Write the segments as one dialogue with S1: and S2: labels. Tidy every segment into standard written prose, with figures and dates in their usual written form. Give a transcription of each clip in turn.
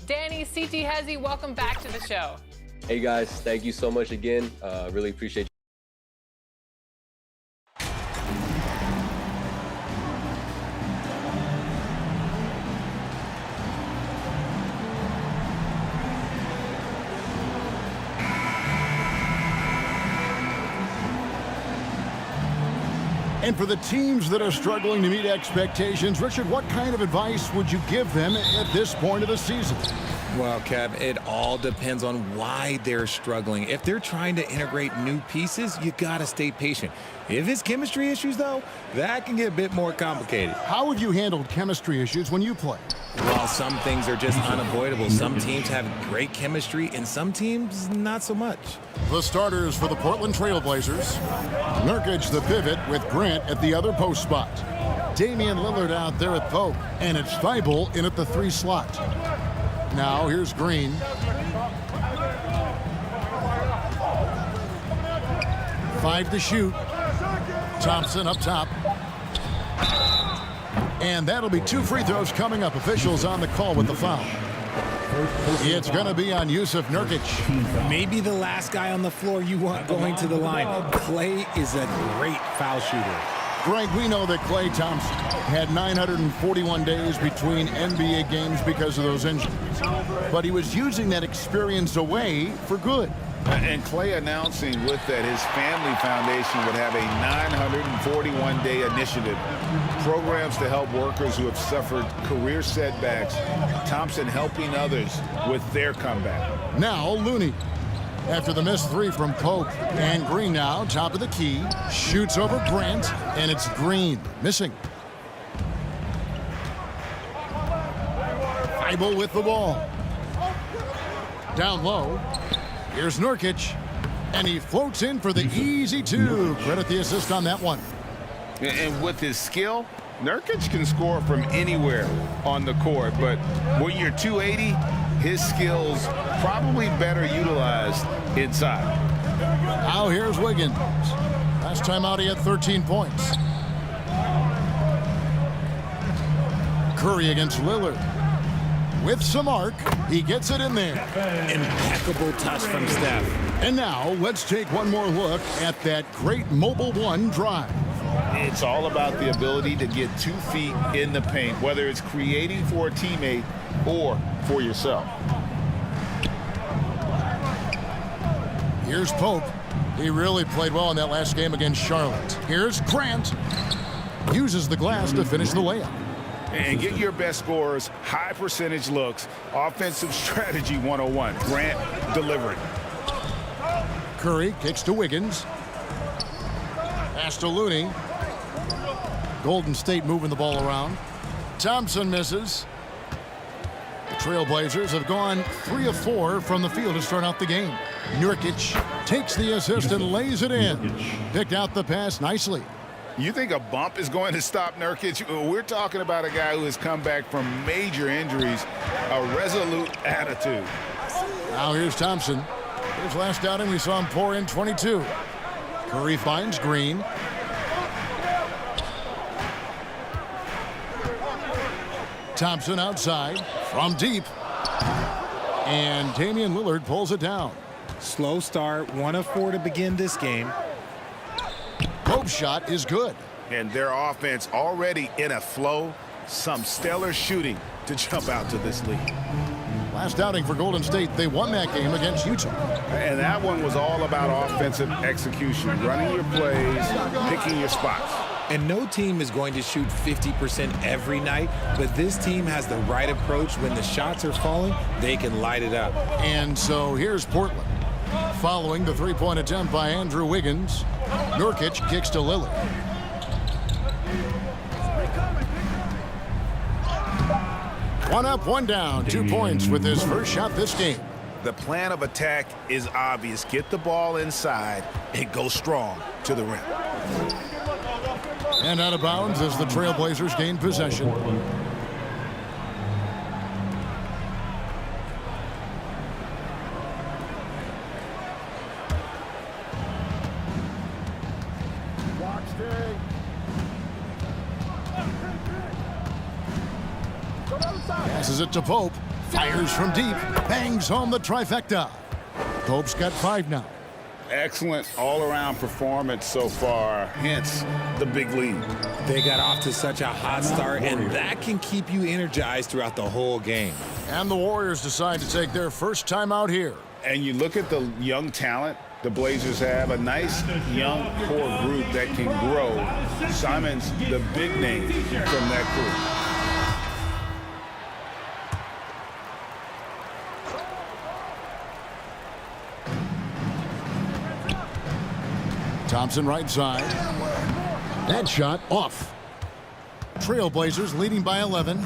S1: Danny sheeeshhh, welcome back to the show.
S2: Hey guys, thank you so much again. Really appreciate you.
S3: And for the teams that are struggling to meet expectations, Richard, what kind of advice would you give them at this point of the season?
S4: Well, Kev, it all depends on why they're struggling. If they're trying to integrate new pieces, you got to stay patient. If it's chemistry issues, though, that can get a bit more complicated.
S3: How have you handled chemistry issues when you play?
S4: While some things are just unavoidable, some teams have great chemistry and some teams not so much.
S3: The starters for the Portland Trail Blazers. Nurkic the pivot with Grant at the other post spot. Damian Lillard out there at Pope, and it's Thibault in at the 3 slot. Now here's Green. Five to shoot. Thompson up top. And that'll be 2 free throws coming up. Officials on the call with the foul. It's going to be on Yusuf Nurkic.
S4: Maybe the last guy on the floor you want going to the line. Klay is a great foul shooter.
S3: Greg, we know that Klay Thompson had 941 days between NBA games because of those injuries. But he was using that experience away for good.
S5: And Klay announcing with that his family foundation would have a 941-day initiative. Programs to help workers who have suffered career setbacks. Thompson helping others with their comeback.
S3: Now Looney. After the missed 3 from Pope. And Green now, top of the key. Shoots over Grant, and it's Green. Missing. Thibault with the ball. Down low. Here's Nurkic. And he floats in for the easy 2. Credit the assist on that one.
S5: And with his skill, Nurkic can score from anywhere on the court. But when you're 280, his skills probably better utilized inside.
S3: Now here's Wiggins. Last time out he had 13 points. Curry against Lillard. With some arc, he gets it in there.
S4: Impeccable touch from Steph.
S3: And now let's take one more look at that great Mobile One drive.
S5: It's all about the ability to get 2 feet in the paint, whether it's creating for a teammate or for yourself.
S3: Here's Pope. He really played well in that last game against Charlotte. Here's Grant. Uses the glass to finish the layup.
S5: And get your best scorers, high percentage looks, offensive strategy 101. Grant delivering.
S3: Curry kicks to Wiggins. Pass to Looney. Golden State moving the ball around. Thompson misses. The Trailblazers have gone 3 of 4 from the field to start out the game. Nurkic takes the assist and lays it in. Picked out the pass nicely.
S5: You think a bump is going to stop Nurkic? We're talking about a guy who has come back from major injuries, a resolute attitude.
S3: Now here's Thompson. His last outing, we saw him pour in 22. Curry finds Green. Thompson outside from deep. And Damian Lillard pulls it down.
S4: Slow start, 1 of 4 to begin this game.
S3: Pope's shot is good.
S5: And their offense already in a flow. Some stellar shooting to jump out to this lead.
S3: Last outing for Golden State, they won that game against Utah.
S5: And that one was all about offensive execution, running your plays, picking your spots.
S4: And no team is going to shoot 50% every night, but this team has the right approach. When the shots are falling, they can light it up.
S3: And so here's Portland. Following the 3-point attempt by Andrew Wiggins, Nurkic kicks to Lillard. One up, one down, 2 points with his first shot this game.
S5: The plan of attack is obvious. Get the ball inside and go strong to the rim.
S3: And out of bounds as the Trailblazers gain possession. Passes it to Pope. Fires from deep. Bangs home the trifecta. Pope's got 5 now.
S5: Excellent all-around performance so far, hence the big lead.
S4: They got off to such a hot start, and that can keep you energized throughout the whole game.
S3: And the Warriors decide to take their first time out here.
S5: And you look at the young talent the Blazers have, a nice young core group that can grow. Simon's the big name from that group.
S3: Thompson right side. That shot off. Trailblazers leading by 11.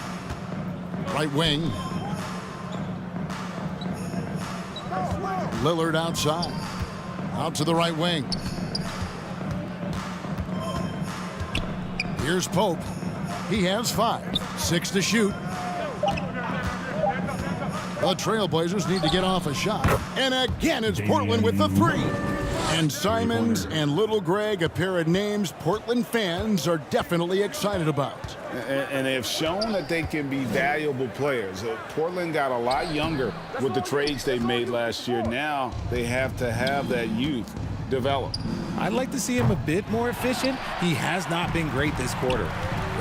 S3: Right wing. Lillard outside. Out to the right wing. Here's Pope. He has 5. 6 to shoot. The Trailblazers need to get off a shot. And again, it's Portland with the 3. And Simons and Little Greg, a pair of names Portland fans are definitely excited about.
S5: And they have shown that they can be valuable players. Portland got a lot younger with the trades they made last year. Now they have to have that youth develop.
S4: I'd like to see him a bit more efficient. He has not been great this quarter.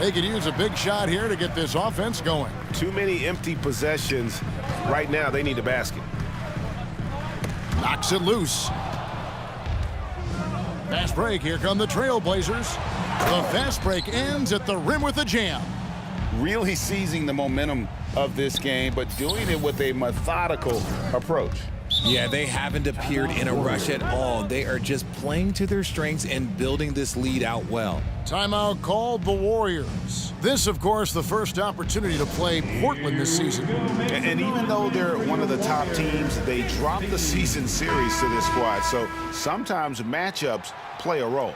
S3: They could use a big shot here to get this offense going.
S6: Too many empty possessions. Right now, they need a basket.
S3: Knocks it loose. Fast break. Here come the Trailblazers. The fast break ends at the rim with a jam.
S5: Really seizing the momentum of this game, but doing it with a methodical approach.
S4: Yeah, they haven't appeared in a rush at all. They are just playing to their strengths and building this lead out well.
S3: Timeout called the Warriors. This, of course, the first opportunity to play Portland this season.
S5: And even though they're one of the top teams, they dropped the season series to this squad. So sometimes matchups play a role.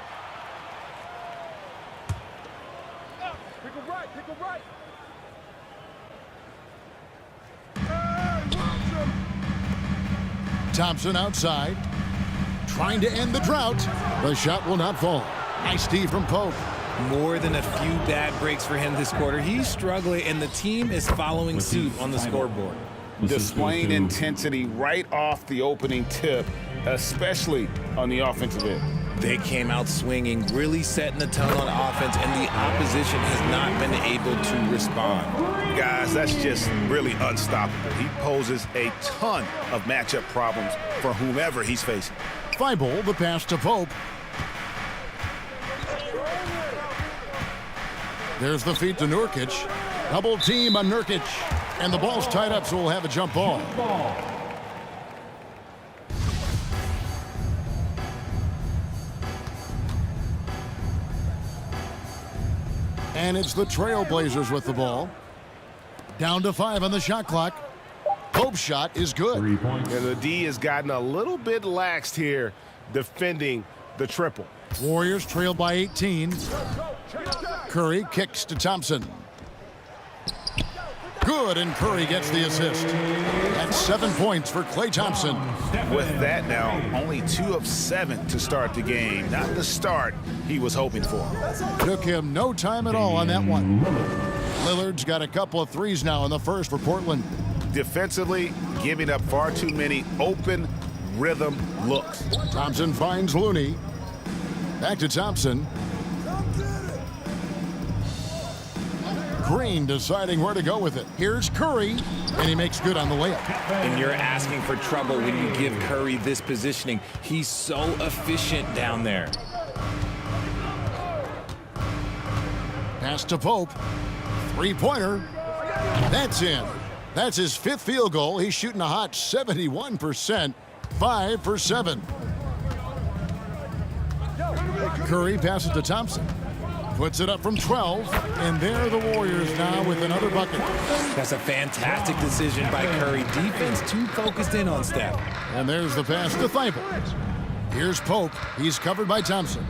S3: Thompson outside, trying to end the drought. The shot will not fall. Nice D from Pope.
S4: More than a few bad breaks for him this quarter. He's struggling, and the team is following suit on the scoreboard.
S5: Displaying intensity right off the opening tip, especially on the offensive end.
S4: They came out swinging, really setting the tone on offense, and the opposition has not been able to respond.
S6: Guys, that's just really unstoppable. He poses a ton of matchup problems for whomever he's facing.
S3: Thibault, the pass to Pope. There's the feed to Nurkic. Double team on Nurkic. And the ball's tied up, so we'll have a jump ball. And it's the Trailblazers with the ball. Down to 5 on the shot clock. Pope's shot is good.
S6: And the D has gotten a little bit laxed here defending the triple.
S3: Warriors trail by 18. Curry kicks to Thompson. Good, and Curry gets the assist. That's 7 points for Klay Thompson.
S5: With that now, only 2 of 7 to start the game. Not the start he was hoping for.
S3: Took him no time at all on that one. Lillard's got a couple of threes now in the first for Portland.
S6: Defensively, giving up far too many open rhythm looks.
S3: Thompson finds Looney. Back to Thompson. Green deciding where to go with it. Here's Curry, and he makes good on the layup.
S4: And you're asking for trouble when you give Curry this positioning. He's so efficient down there.
S3: Pass to Pope. Three-pointer. That's in. That's his 5th field goal. He's shooting a hot 71%. 5 for 7. Curry passes to Thompson. Puts it up from 12, and there are the Warriors now with another bucket.
S4: That's a fantastic decision by Curry. Defense too focused in on Steph.
S3: And there's the pass to Thibault. Here's Pope. He's covered by Thompson.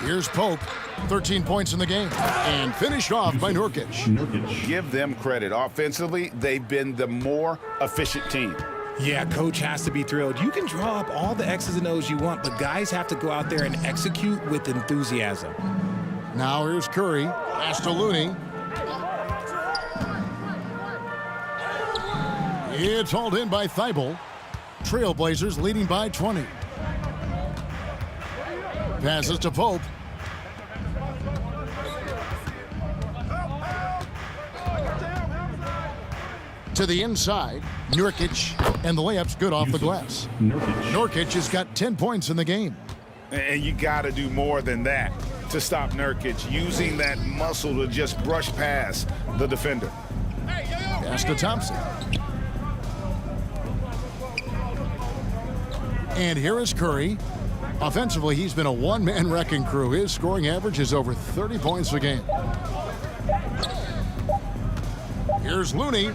S3: Here's Pope. 13 points in the game. And finished off by Nurkic.
S5: Give them credit. Offensively, they've been the more efficient team.
S4: Yeah, coach has to be thrilled. You can draw up all the X's and O's you want, but guys have to go out there and execute with enthusiasm.
S3: Now here's Curry. Pass to Looney. It's hauled in by Thibault. Trailblazers leading by 20. Passes to Pope. To the inside, Nurkic, and the layup's good off the glass. Nurkic has got 10 points in the game.
S5: And you got to do more than that to stop Nurkic, using that muscle to just brush past the defender.
S3: Pass to Thompson. And here is Curry. Offensively, he's been a one-man wrecking crew. His scoring average is over 30 points a game. Here's Looney.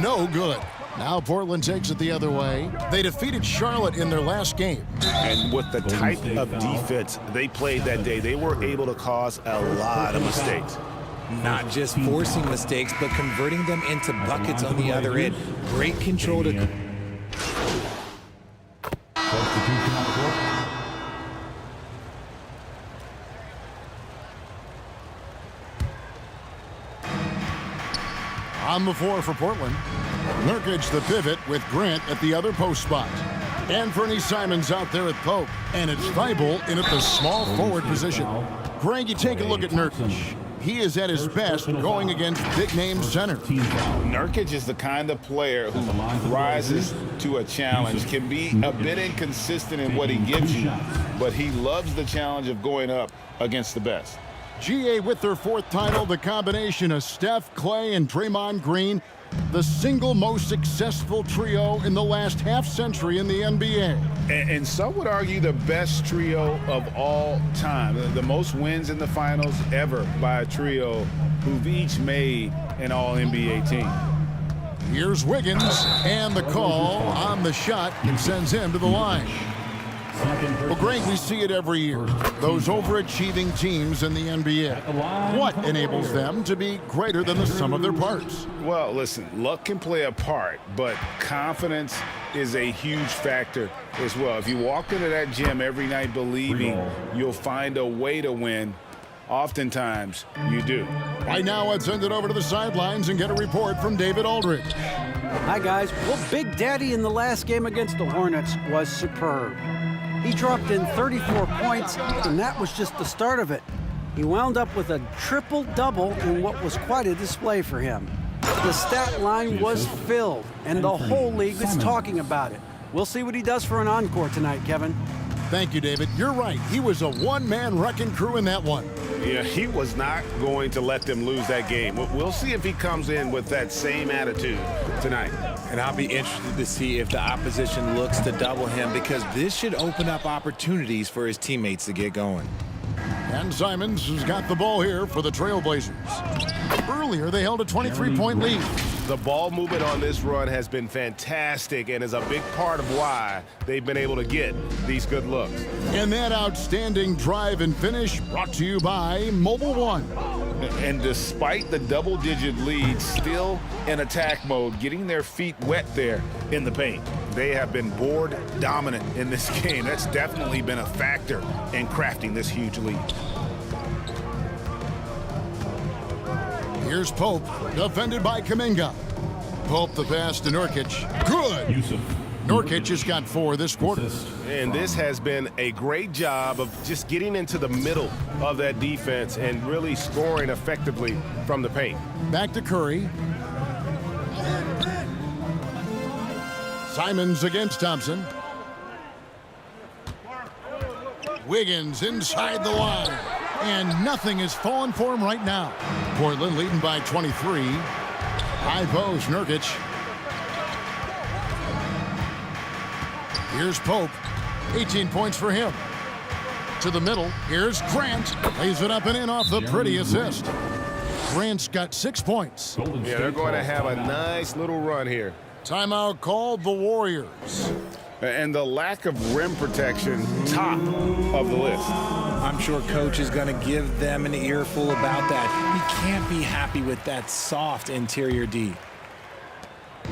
S3: No good. Now Portland takes it the other way. They defeated Charlotte in their last game.
S6: And with the type of defense they played that day, they were able to cause a lot of mistakes.
S4: Not just forcing mistakes, but converting them into buckets on the other end. Great control to...
S3: On the floor for Portland. Nurkic the pivot with Grant at the other post spot. Anthony Simons out there at Pope. And it's Thibault in at the small forward position. Greg, you take a look at Nurkic. He is at his best going against big-name center.
S5: Nurkic is the kind of player who rises to a challenge, can be a bit inconsistent in what he gives you, but he loves the challenge of going up against the best.
S3: GA with their fourth title, the combination of Steph, Clay, and Draymond Green, the single most successful trio in the last half-century in the NBA.
S5: And some would argue the best trio of all time. The most wins in the finals ever by a trio who've each made an all-NBA team.
S3: Here's Wiggins, and the call on the shot and sends him to the line. Well, Greg, we see it every year. Those overachieving teams in the NBA. What enables them to be greater than the sum of their parts?
S5: Well, listen, luck can play a part, but confidence is a huge factor as well. If you walk into that gym every night believing you'll find a way to win, oftentimes you do.
S3: Right now, let's send it over to the sidelines and get a report from David Aldridge.
S7: Hi, guys. Well, Big Daddy in the last game against the Hornets was superb. He dropped in 34 points, and that was just the start of it. He wound up with a triple-double in what was quite a display for him. The stat line was filled, and the whole league is talking about it. We'll see what he does for an encore tonight, Kevin.
S3: Thank you, David. You're right. He was a one-man wrecking crew in that one.
S6: Yeah, he was not going to let them lose that game. We'll see if he comes in with that same attitude tonight.
S4: And I'll be interested to see if the opposition looks to double him, because this should open up opportunities for his teammates to get going.
S3: And Simons has got the ball here for the Trailblazers. Earlier, they held a 23-point lead.
S6: The ball movement on this run has been fantastic and is a big part of why they've been able to get these good looks.
S3: And that outstanding drive and finish brought to you by Mobile One.
S5: And despite the double-digit lead, still in attack mode, getting their feet wet there in the paint.
S6: They have been board dominant in this game. That's definitely been a factor in crafting this huge lead.
S3: Here's Pope, defended by Kuminga. Pope the pass to Nurkic. Good! Nurkic has got 4 this quarter.
S6: And this has been a great job of just getting into the middle of that defense and really scoring effectively from the paint.
S3: Back to Curry. Simons against Thompson. Wiggins inside the line. And nothing is falling for him right now. Portland leading by 23. High post, Nurkic. Here's Pope. 18 points for him. To the middle. Here's Grant. Lays it up and in off the pretty assist. Grant's got 6 points.
S6: Yeah, they're going to have a nice little run here.
S3: Timeout called the Warriors.
S5: And the lack of rim protection, top of the list.
S4: I'm sure coach is going to give them an earful about that. He can't be happy with that soft interior D.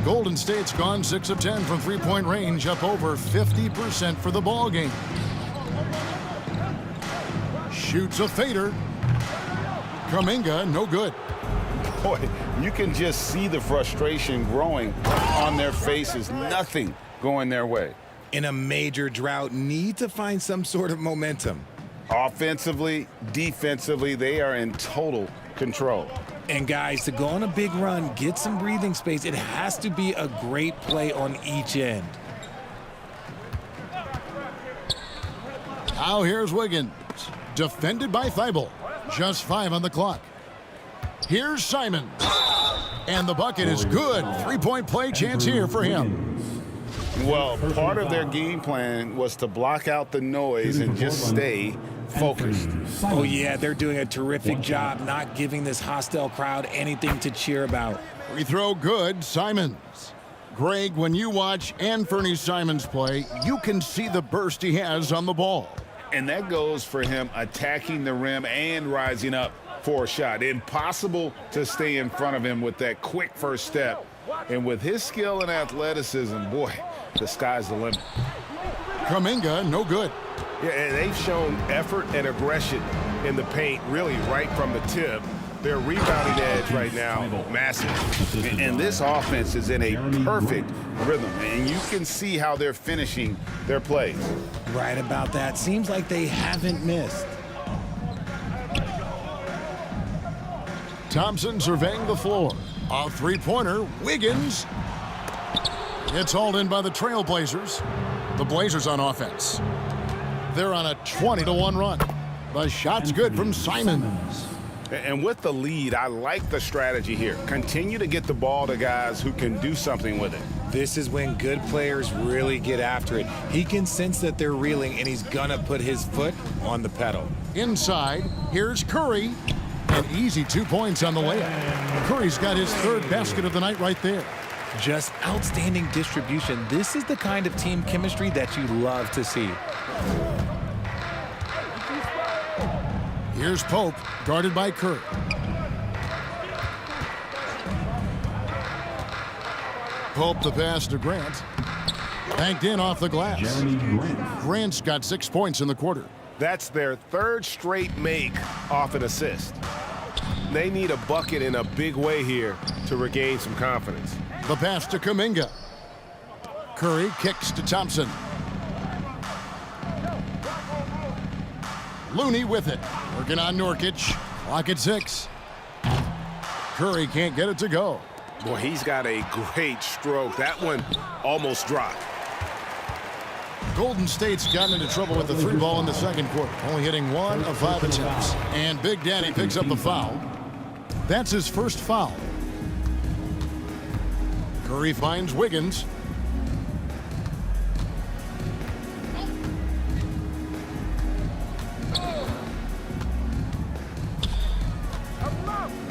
S3: Golden State's gone 6 of 10 from three-point range, up over 50% for the ball game. Shoots a fader. Kuminga, no good.
S5: boy, you can just see the frustration growing on their faces. Nothing going their way.
S4: In a major drought, need to find some sort of momentum.
S5: Offensively, defensively, they are in total control.
S4: And guys, to go on a big run, get some breathing space, it has to be a great play on each end.
S3: Now here's Wiggins, defended by Thibault. Just 5 on the clock. Here's Simons, and the bucket is good. 3-point play chance here for him.
S5: Well, part of their game plan was to block out the noise and just stay focused.
S4: Oh yeah, they're doing a terrific job not giving this hostile crowd anything to cheer about.
S3: Free throw good, Simons. Greg, when you watch Anthony Simons play, you can see the burst he has on the ball.
S5: And that goes for him attacking the rim and rising up for a shot. Impossible to stay in front of him with that quick first step. And with his skill and athleticism, boy, the sky's the limit.
S3: Kuminga, no good.
S6: Yeah, and they've shown effort and aggression in the paint, really right from the tip. Their rebounding edge right now, massive.
S5: And this offense is in a perfect rhythm, and you can see how they're finishing their plays.
S4: Right about that. Seems like they haven't missed.
S3: Thompson surveying the floor. A three-pointer, Wiggins. It's hauled in by the Trailblazers. The Blazers on offense. They're on a 20-1 run. The shot's good from Simons.
S5: And with the lead, I like the strategy here. Continue to get the ball to guys who can do something with it.
S4: This is when good players really get after it. He can sense that they're reeling, and he's gonna put his foot on the pedal.
S3: Inside, here's Curry. An easy 2 points on the layup. Curry's got his 3rd basket of the night right there.
S4: Just outstanding distribution. This is the kind of team chemistry that you love to see.
S3: Here's Pope, guarded by Curry. Pope the pass to Grant. Banked in off the glass. Grant's got 6 points in the quarter.
S6: That's their 3rd straight make off an assist. They need a bucket in a big way here to regain some confidence.
S3: The pass to Kuminga. Curry kicks to Thompson. Looney with it. Working on Nurkic. Clock at 6. Curry can't get it to go.
S6: Boy, he's got a great stroke. That one almost dropped.
S3: Golden State's gotten into trouble with the 3 ball in the second quarter, only hitting 1 of 5 attempts. And Big Daddy picks up the foul. That's his first foul. Curry finds Wiggins.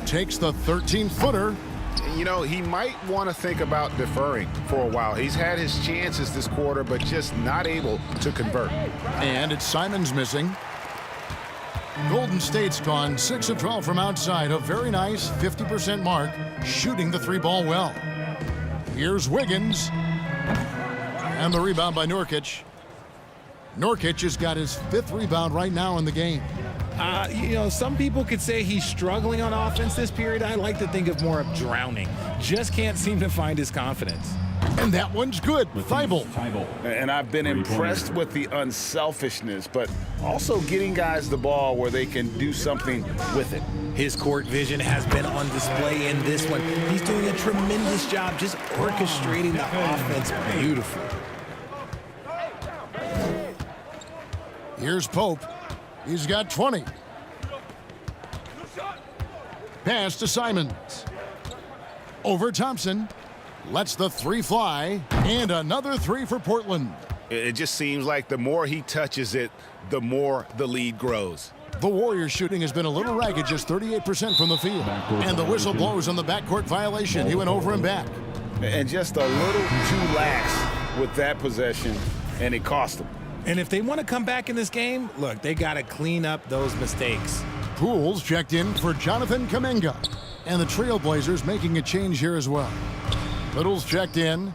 S3: Takes the 13-footer.
S5: You know, he might want to think about deferring for a while. He's had his chances this quarter, but just not able to convert.
S3: And it's Simons missing. Golden State's gone 6 of 12 from outside, a very nice 50% mark, shooting the 3 ball well. Here's Wiggins. And the rebound by Nurkic. Nurkic has got his 5th rebound right now in the game.
S4: You know, some people could say he's struggling on offense this period. I like to think of more of drowning. Just can't seem to find his confidence.
S3: And that one's good. Thibault.
S5: And I've been impressed with the unselfishness, but also getting guys the ball where they can do something with it.
S4: His court vision has been on display in this one. He's doing a tremendous job just orchestrating the offense beautifully.
S3: Here's Pope. He's got 20. Pass to Simons. Over Thompson. Lets the 3 fly. And another 3 for Portland.
S5: It just seems like the more he touches it, the more the lead grows.
S3: The Warriors shooting has been a little ragged, just 38% from the field. And the whistle blows on the backcourt violation. He went over and back.
S5: And just a little too lax with that possession, and it cost him.
S4: And if they want to come back in this game, look, they got to clean up those mistakes.
S3: Pools checked in for Jonathan Kuminga. And the Trailblazers making a change here as well. Little's checked in.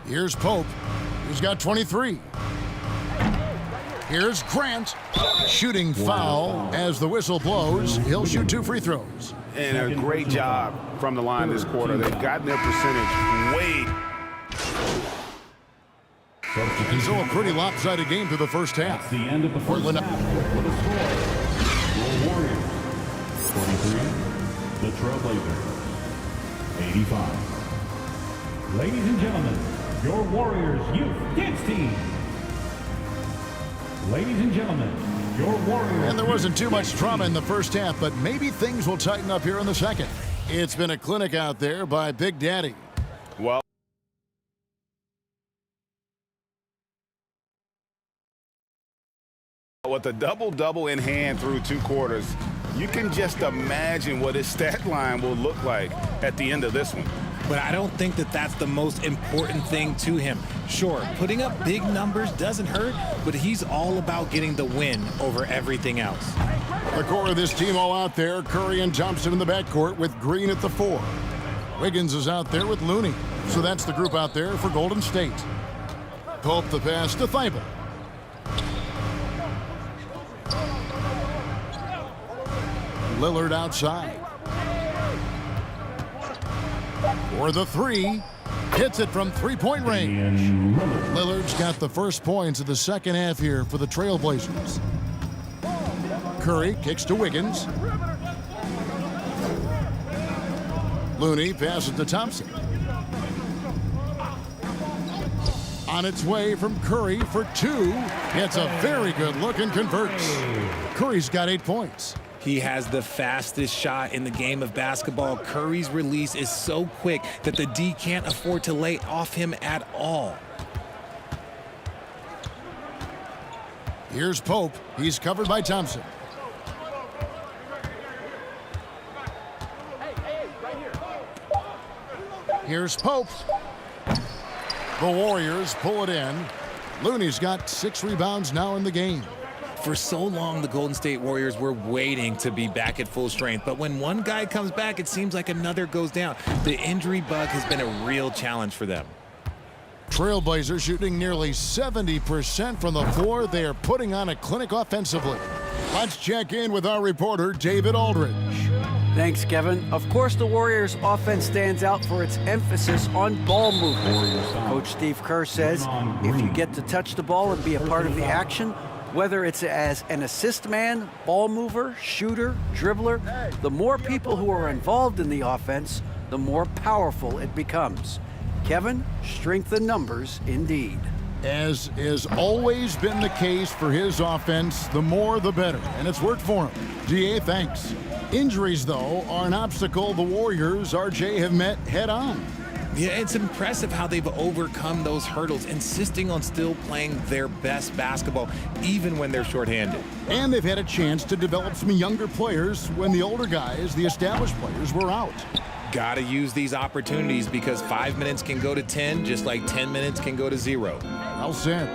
S3: Here's Pope. He's got 23. Here's Grant. Shooting foul as the whistle blows. He'll shoot 2 free throws.
S6: And a great job from the line this quarter. They've gotten their percentage way.
S3: And so a pretty lopsided game through the first half.
S8: The end of the first
S3: Portland
S8: half with a score. Your Warriors 23, the Trailblazers 85. Ladies and gentlemen, your Warriors Youth Dance Team. Ladies and gentlemen, your Warriors.
S3: And there wasn't too much drama in the first half, but maybe things will tighten up here in the second. It's been a clinic out there by Big Daddy.
S6: Well, with a double-double in hand through 2 quarters, you can just imagine what his stat line will look like at the end of this one.
S4: But I don't think that that's the most important thing to him. Sure, putting up big numbers doesn't hurt, but he's all about getting the win over everything else.
S3: The core of this team all out there. Curry and Thompson in the backcourt with Green at the 4. Wiggins is out there with Looney. So that's the group out there for Golden State. Pope the pass to Thibault. Lillard outside. For the 3. Hits it from 3-point range. Lillard's got the first points of the second half here for the Trailblazers. Curry kicks to Wiggins. Looney passes to Thompson. On its way from Curry for 2. It's a very good look and converts. Curry's got 8 points.
S4: He has the fastest shot in the game of basketball. Curry's release is so quick that the D can't afford to lay off him at all.
S3: Here's Pope. He's covered by Thompson. Here's Pope. The Warriors pull it in. Looney's got 6 rebounds now in the game.
S4: For so long, the Golden State Warriors were waiting to be back at full strength. But when one guy comes back, it seems like another goes down. The injury bug has been a real challenge for them.
S3: Trailblazers shooting nearly 70% from the floor. They are putting on a clinic offensively. Let's check in with our reporter, David Aldridge.
S7: Thanks, Kevin. Of course, the Warriors' offense stands out for its emphasis on ball movement. Coach Steve Kerr says if you get to touch the ball and be a part of the action, whether it's as an assist man, ball mover, shooter, dribbler, the more people who are involved in the offense, the more powerful it becomes. Kevin, strength in numbers indeed.
S3: As has always been the case for his offense, the more the better, and it's worked for him. DA, thanks. Injuries, though, are an obstacle the Warriors, RJ, have met head-on.
S4: Yeah, it's impressive how they've overcome those hurdles, insisting on still playing their best basketball, even when they're shorthanded.
S3: And they've had a chance to develop some younger players when the older guys, the established players, were out.
S4: Gotta use these opportunities because 5 minutes can go to 10, just like 10 minutes can go to 0.
S3: Well said.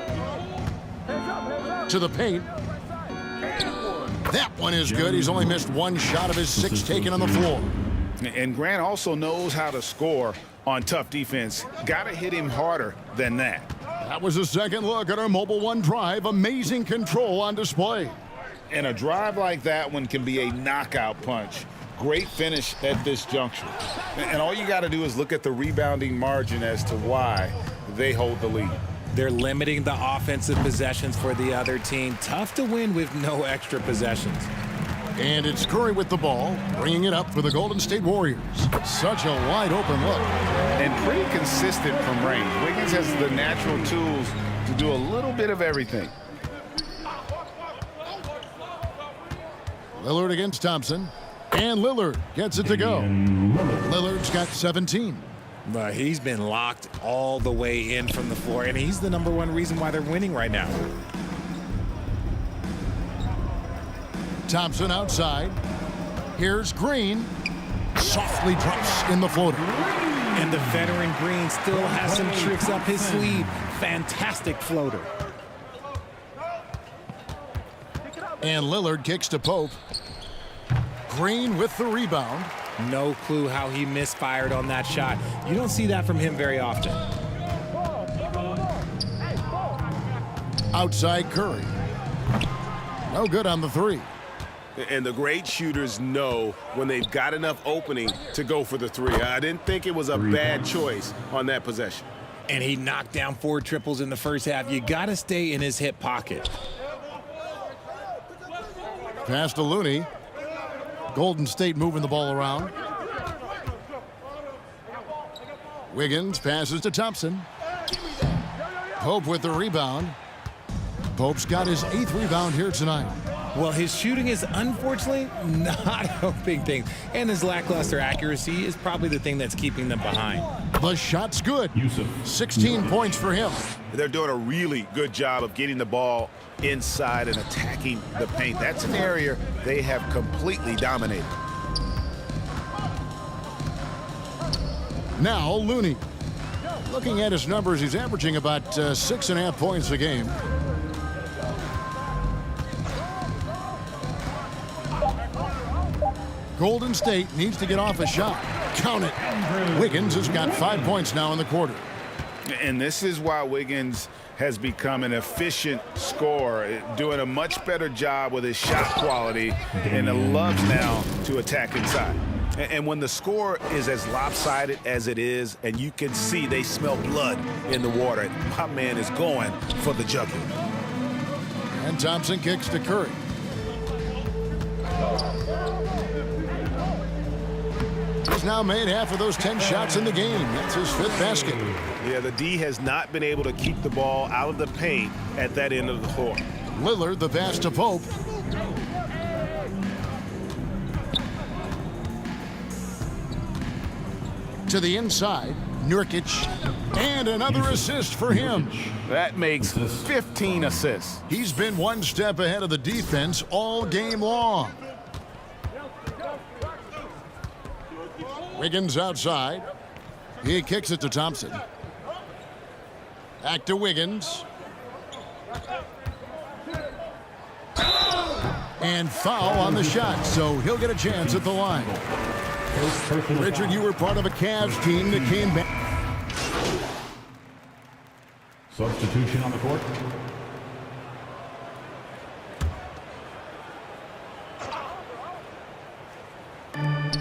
S3: To the paint. That one is good. He's only missed 1 shot of his 6 taken on the floor.
S5: And Grant also knows how to score on tough defense. Got to hit him harder than that.
S3: That was a second look at our Mobile One drive. Amazing control on display.
S5: And a drive like that one can be a knockout punch. Great finish at this juncture. And all you got to do is look at the rebounding margin as to why they hold the lead.
S4: They're limiting the offensive possessions for the other team. Tough to win with no extra possessions.
S3: And it's Curry with the ball, bringing it up for the Golden State Warriors. Such a wide open look.
S5: And pretty consistent from range. Wiggins has the natural tools to do a little bit of everything.
S3: Lillard against Thompson. And Lillard gets it to go. Lillard's got 17.
S4: But he's been locked all the way in from the floor, and he's the #1 reason why they're winning right now.
S3: Thompson outside. Here's Green. Softly drops in the floater.
S4: And the veteran Green still has some tricks up his sleeve. Fantastic floater.
S3: And Lillard kicks to Pope. Green with the rebound.
S4: No clue how he misfired on that shot. You don't see that from him very often.
S3: Outside Curry. No good on the three.
S6: And the great shooters know when they've got enough opening to go for the three. I didn't think it was a bad choice on that possession.
S4: And he knocked down 4 triples in the first half. You got to stay in his hip pocket.
S3: Pass to Looney. Golden State moving the ball around. Wiggins passes to Thompson. Pope with the rebound. Pope's got his 8th rebound here tonight.
S4: Well, his shooting is unfortunately not helping things. And his lackluster accuracy is probably the thing that's keeping them behind.
S3: The shot's good. 16 points for him.
S5: They're doing a really good job of getting the ball inside and attacking the paint. That's an area they have completely dominated.
S3: Now Looney. Looking at his numbers, he's averaging about 6.5 points a game. Golden State needs to get off a shot. Count it. Wiggins has got 5 points now in the quarter.
S5: And this is why Wiggins has become an efficient scorer, doing a much better job with his shot quality, and loves now to attack inside. And when the score is as lopsided as it is, and you can see they smell blood in the water, my man is going for the jugular.
S3: And Thompson kicks to Curry. He's now made half of those 10 shots in the game. That's his 5th basket.
S6: Yeah, the D has not been able to keep the ball out of the paint at that end of the floor.
S3: Lillard, the pass to Pope. To the inside, Nurkic, and another assist for him.
S5: That makes 15 assists.
S3: He's been one step ahead of the defense all game long. Wiggins outside. He kicks it to Thompson. Back to Wiggins. And foul on the shot, so he'll get a chance at the line. Richard, you were part of a Cavs team that came back.
S8: Substitution on the court.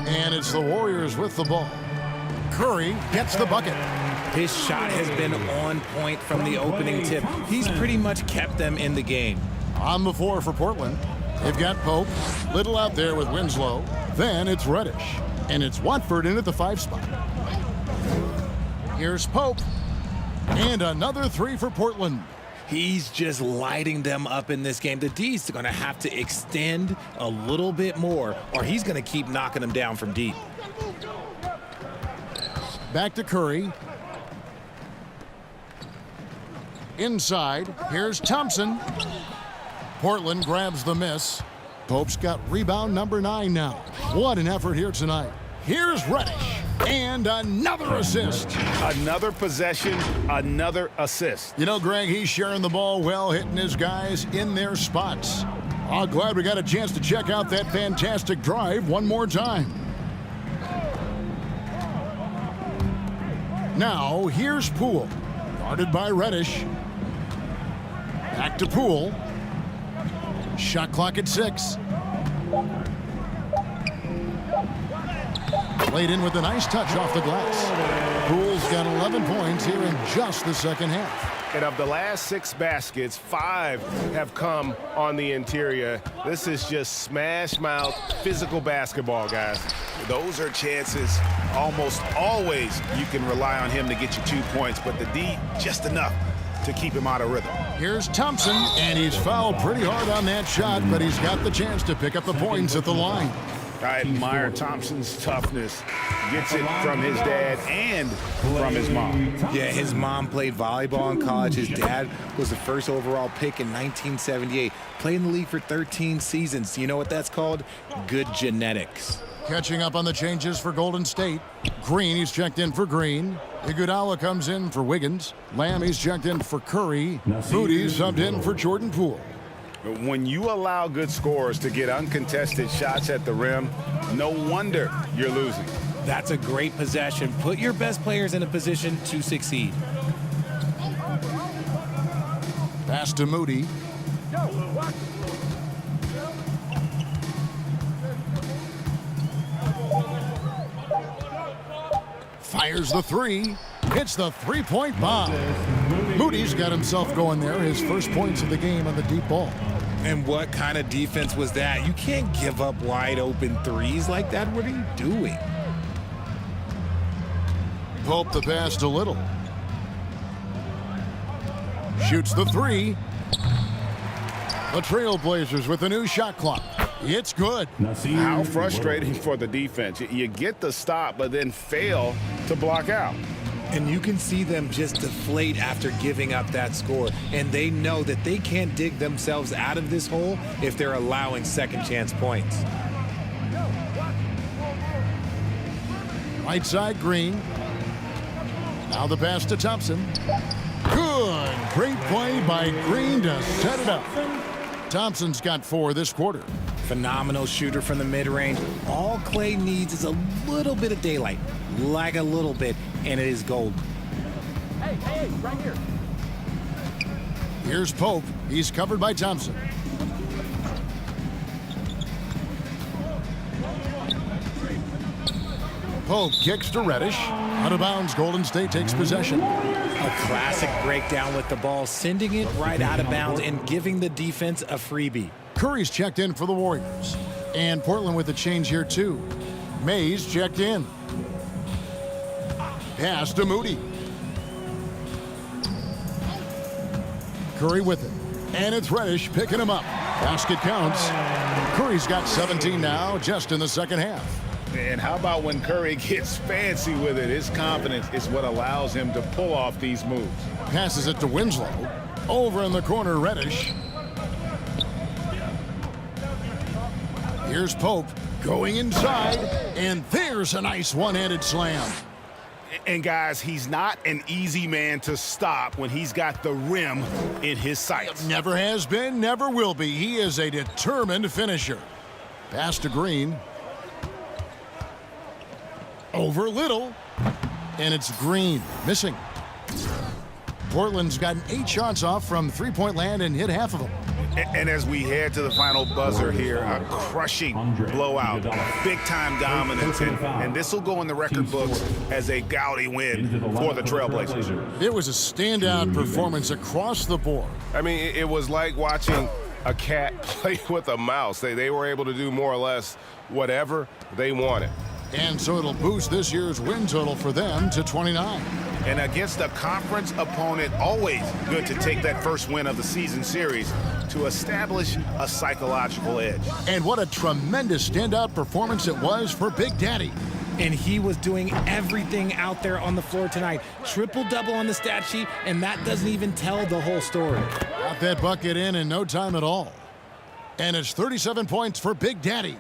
S3: And it's the Warriors with the ball. Curry gets the bucket.
S4: His shot has been on point from the opening tip. He's pretty much kept them in the game.
S3: On the floor for Portland, they've got Pope, Little out there with Winslow. Then it's Reddish, and it's Watford in at the 5 spot. Here's Pope, and another 3 for Portland.
S4: He's just lighting them up in this game. The D's are going to have to extend a little bit more, or he's going to keep knocking them down from deep.
S3: Back to Curry. Inside, here's Thompson. Portland grabs the miss. Pope's got rebound number 9 now. What an effort here tonight. Here's Reddish, and another assist.
S5: Another possession, another assist.
S3: You know, Greg, he's sharing the ball well, hitting his guys in their spots. I'm glad we got a chance to check out that fantastic drive one more time. Now, here's Poole, guarded by Reddish. Back to Poole. Shot clock at 6. Played in with a nice touch off the glass. Poole's got 11 points here in just the second half.
S6: And of the last 6 baskets, 5 have come on the interior. This is just smash mouth physical basketball, guys.
S5: Those are chances almost always you can rely on him to get you 2 points, but the D just enough to keep him out of rhythm.
S3: Here's Thompson, and he's fouled pretty hard on that shot, but he's got the chance to pick up the points at the line.
S5: I admire Thompson's toughness. Gets it from his dad and from his mom.
S4: Yeah, his mom played volleyball in college. His dad was the first overall pick in 1978. Played in the league for 13 seasons. You know what that's called? Good genetics.
S3: Catching up on the changes for Golden State. Green, he's checked in for Green. Iguodala comes in for Wiggins. Lamb, he's checked in for Curry. Moody subbed in for Jordan Poole.
S5: When you allow good scorers to get uncontested shots at the rim, no wonder you're losing.
S4: That's a great possession. Put your best players in a position to succeed.
S3: Pass to Moody. Fires the three. Hits the three-point bomb. Moody's got himself going there. His first points of the game on the deep ball.
S4: And what kind of defense was that? You can't give up wide open threes like that. What are you doing?
S3: Pope the pass to Little. Shoots the three. The Trailblazers with a new shot clock. It's good.
S5: How frustrating for the defense. You get the stop, but then fail to block out.
S4: And you can see them just deflate after giving up that score. And they know that they can't dig themselves out of this hole if they're allowing second chance points.
S3: Right side, Green. Now the pass to Thompson. Good. Great play by Green to set it up. Thompson's got 4 this quarter.
S4: Phenomenal shooter from the mid-range. All Clay needs is a little bit of daylight. Like a little bit, and it is gold.
S9: Hey, right here.
S3: Here's Pope. He's covered by Thompson. Pope kicks to Reddish. Out of bounds, Golden State takes possession.
S4: A classic breakdown with the ball, sending it right out of bounds and giving the defense a freebie.
S3: Curry's checked in for the Warriors. And Portland with a change here, too. Mays checked in. Pass to Moody. Curry with it. And it's Reddish picking him up. Basket counts. Curry's got 17 now, just in the second half.
S5: And how about when Curry gets fancy with it? His confidence is what allows him to pull off these moves.
S3: Passes it to Winslow. Over in the corner, Reddish. Here's Pope going inside, and there's a nice one-handed slam.
S5: And guys, he's not an easy man to stop when he's got the rim in his sights.
S3: Never has been, never will be. He is a determined finisher. Pass to Green. Over Little, and it's Green missing. Portland's gotten 8 shots off from three-point land and hit half of them.
S5: And as we head to the final buzzer here, a crushing blowout, big-time dominance, and this will go in the record books as a gaudy win for the Trailblazers.
S3: It was a standout performance across the board.
S6: I mean, it was like watching a cat play with a mouse. They were able to do more or less whatever they wanted.
S3: And so it'll boost this year's win total for them to 29.
S5: And against a conference opponent, always good to take that first win of the season series to establish a psychological edge.
S3: And what a tremendous standout performance it was for Big Daddy.
S4: And he was doing everything out there on the floor tonight. Triple-double on the stat sheet, and that doesn't even tell the whole story.
S3: Got that bucket in no time at all. And it's 37 points for Big Daddy.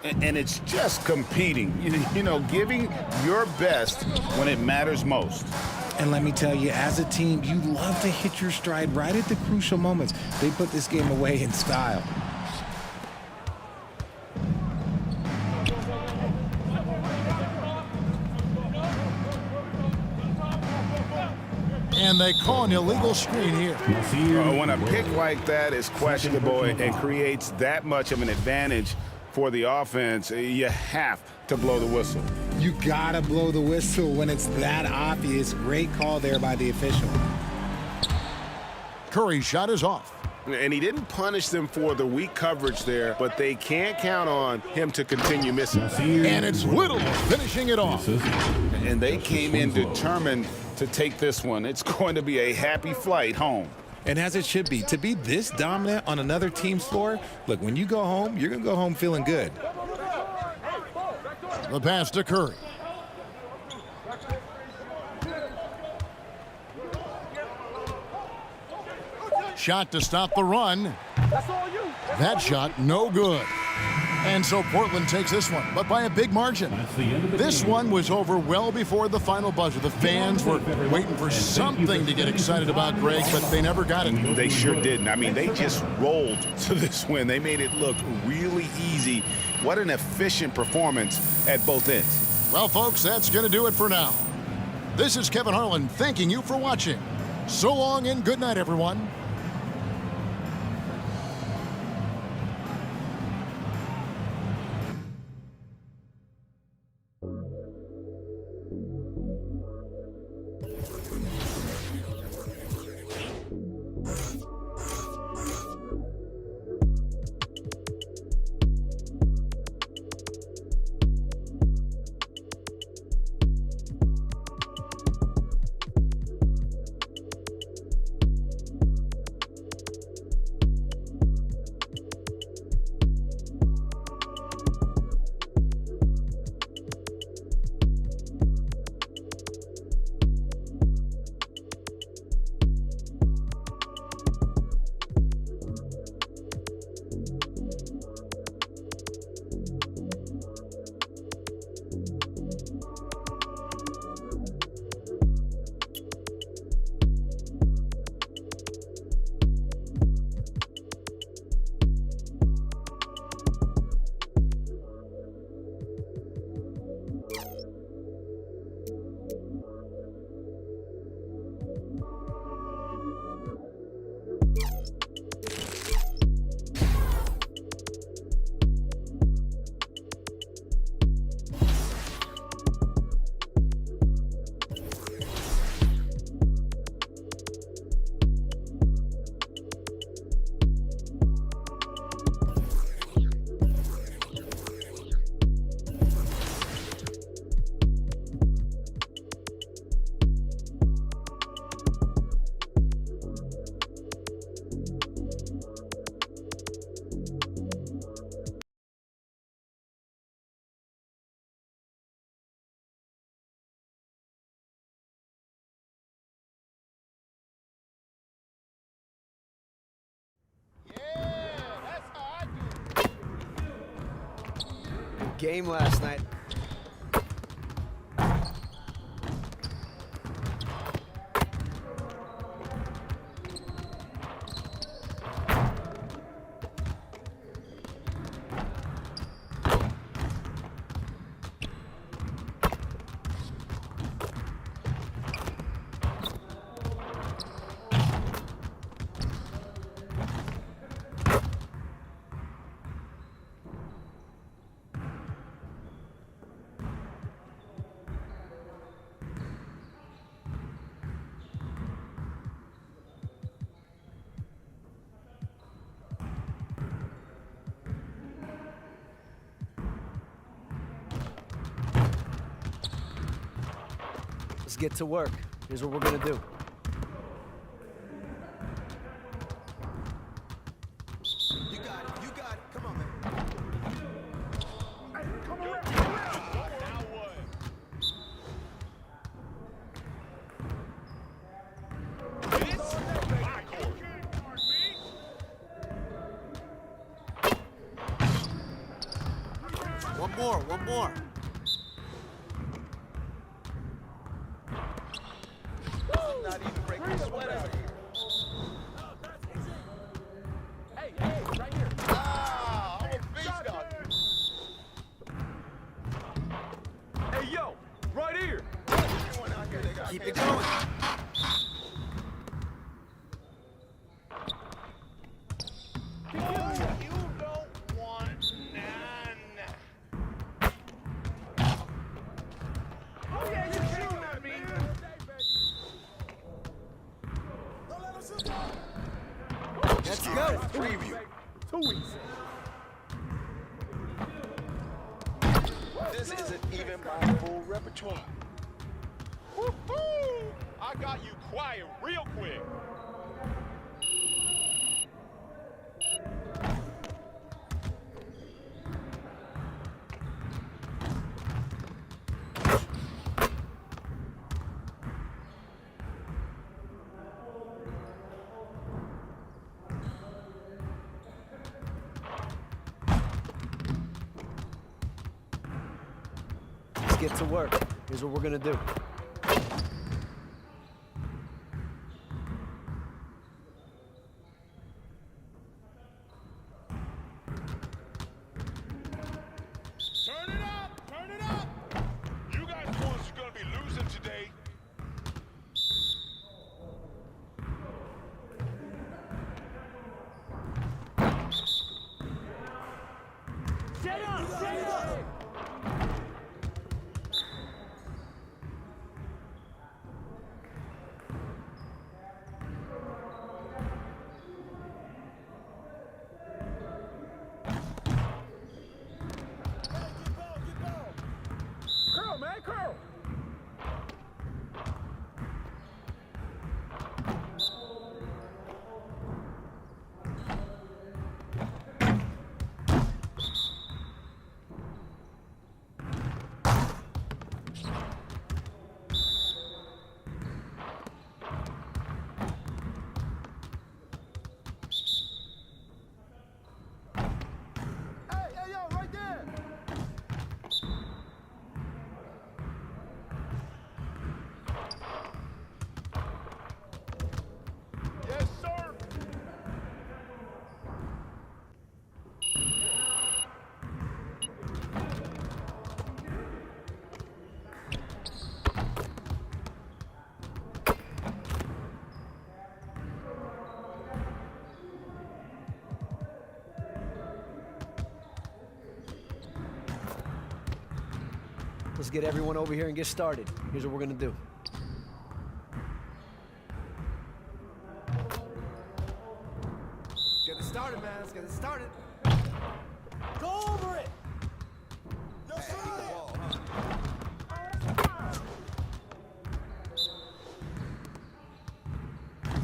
S5: And it's just competing, you know, giving your best when it matters most.
S4: And let me tell you, as a team, you love to hit your stride right at the crucial moments. They put this game away in style.
S3: And they call an illegal screen here.
S5: When a pick like that is questionable and creates that much of an advantage for the offense, you have to blow the whistle.
S4: You gotta blow the whistle when it's that obvious. Great call there by the official.
S3: Curry's shot is off.
S6: And he didn't punish them for the weak coverage there, but they can't count on him to continue missing.
S3: And it's Little finishing it off.
S5: And they came in determined to take this one. It's going to be a happy flight home.
S4: And as it should be, to be this dominant on another team's floor, look, when you go home, you're going to go home feeling good.
S3: The pass to Curry. Shot to stop the run. That shot, no good. And so Portland takes this one, but by a big margin. This one was over well before the final buzzer. The fans were waiting for something to get excited about, Greg, but they never got it.
S5: They sure didn't. I mean, they just rolled to this win. They made it look really easy. What an efficient performance at both ends.
S3: Well, folks, that's going to do it for now. This is Kevin Harlan thanking you for watching. So long and good night, everyone.
S10: game last night. Let's get to work. Here's what we're gonna do. You got it. You got it. Come on, man. Hey, come on. Now what? One more. One more. Not even breaking the sweat out here.
S9: Hey, right here.
S10: Ah, I'm a beast out here.
S9: Hey, yo, right here.
S10: Keep it going.
S9: You don't want none. Oh, yeah, you're shooting at me.
S10: Let's go.
S9: Preview. 2 weeks.
S10: This isn't even my full repertoire.
S9: Woo-hoo! I got you quiet real quick.
S10: Let's get to work. Here's what we're gonna do.
S9: Turn it up! Turn it up! You guys boys are gonna be losing today. Set up! Set up! Curl, man, curl! Hey, yo, right there! Yes, sir.
S10: Let's get everyone over here and get started. Here's what we're gonna do.
S11: Get it started, man. Let's get it started.
S10: Go over it!
S11: No ball,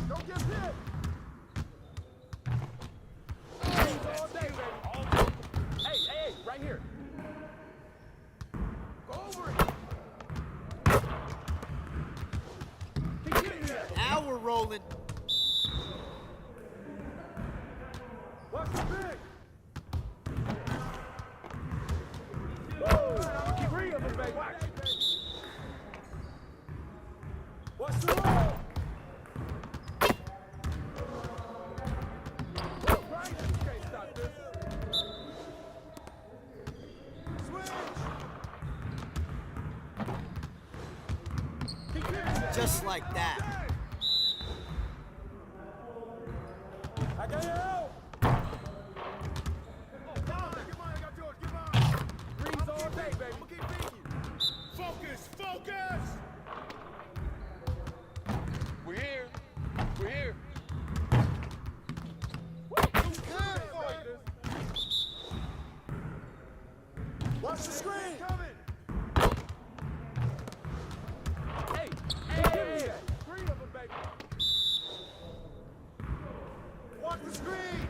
S9: Don't get hit. All day, baby. Hey, right here. Go over it. Keep getting there.
S10: Now we're rolling.
S9: Watch the big. What's the roll? Right? You can't stop this. Switch.
S10: Just like that.
S9: I got you out. Get mine, I got yours. Get mine. Greens all day, baby. I'm gonna keep beating you. Focus, focus. We're here. We're here. Watch the screen. Coming. Hey, give me that. 3 of them, baby. Watch the screen.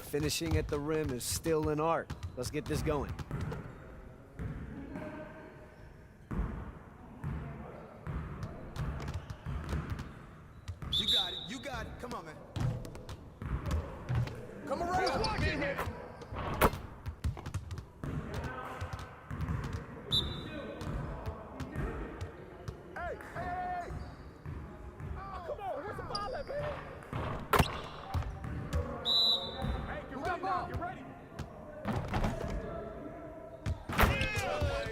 S10: Finishing at the rim is still an art. Let's get this going.
S11: You got it. You got it. Come on, man.
S9: Come around. Get here. Hey. Oh, come on. Where's the ball at, man? Hey, get ready now. Get ready.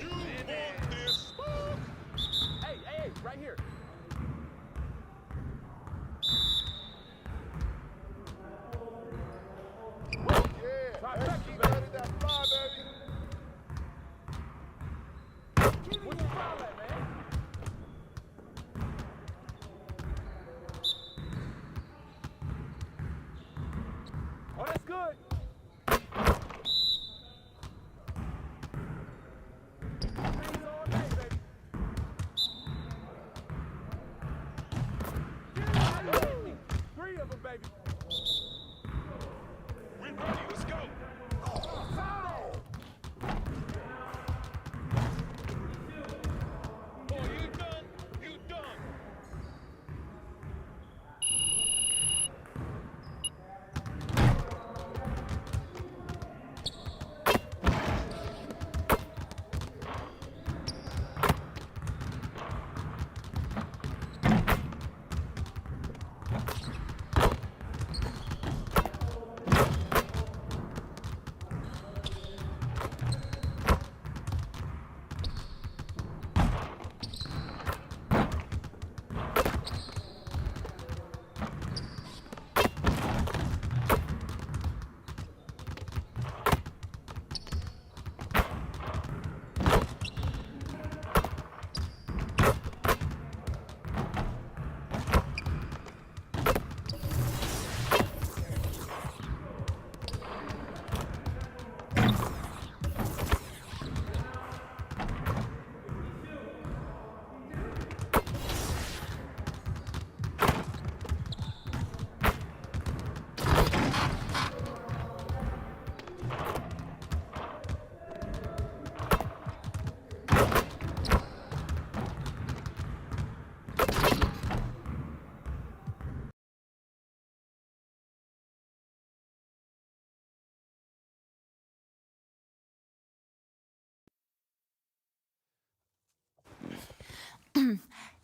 S9: You want this? Hey, right here. Yeah, ready that fly, baby. Where's the foul at, man? Oh, that's good. Greens all day, baby. Get it. 3 of them, baby. We ready, let's go. Foul! Boy, you done? You done?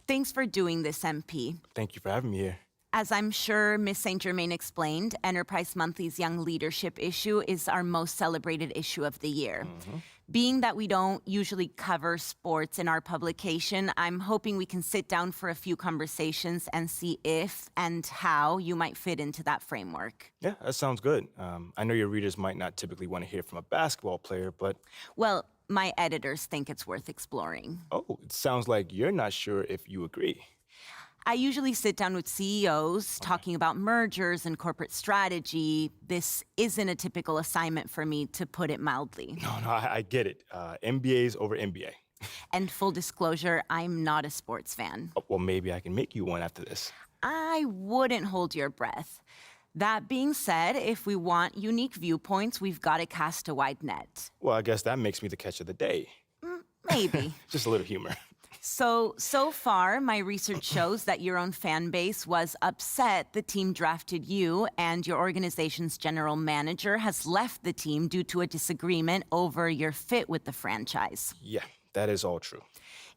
S12: Thanks for doing this, MP.
S13: Thank you for having me here.
S12: As I'm sure Miss St. Germain explained, Enterprise Monthly's Young Leadership issue is our most celebrated issue of the year. Being that we don't usually cover sports in our publication, I'm hoping we can sit down for a few conversations and see if and how you might fit into that framework.
S13: Yeah, that sounds good. I know your readers might not typically want to hear from a basketball player, but...
S12: Well, my editors think it's worth exploring.
S13: Oh, it sounds like you're not sure if you agree.
S12: I usually sit down with CEOs talking about mergers and corporate strategy. This isn't a typical assignment for me, to put it mildly.
S13: No, I get it. MBA's over MBA.
S12: And full disclosure, I'm not a sports fan.
S13: Oh, well, maybe I can make you one after this.
S12: I wouldn't hold your breath. That being said, if we want unique viewpoints, we've got to cast a wide net.
S13: Well, I guess that makes me the catch of the day.
S12: Maybe.
S13: Just a little humor.
S12: So far, my research shows that your own fan base was upset the team drafted you, and your organization's general manager has left the team due to a disagreement over your fit with the franchise.
S13: Yeah, that is all true.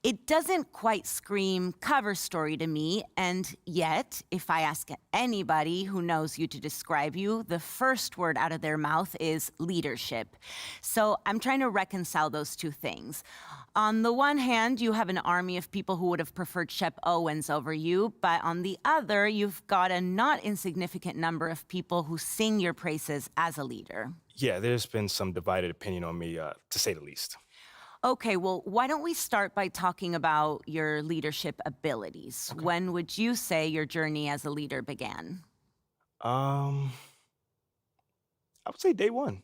S12: It doesn't quite scream cover story to me, and yet, if I ask anybody who knows you to describe you, the first word out of their mouth is leadership. So I'm trying to reconcile those two things. On the one hand, you have an army of people who would have preferred Shep Owens over you, but on the other, you've got a not insignificant number of people who sing your praises as a leader.
S13: Yeah, there's been some divided opinion on me, to say the least.
S12: Okay, well, why don't we start by talking about your leadership abilities? Okay. When would you say your journey as a leader began?
S13: I would say day one.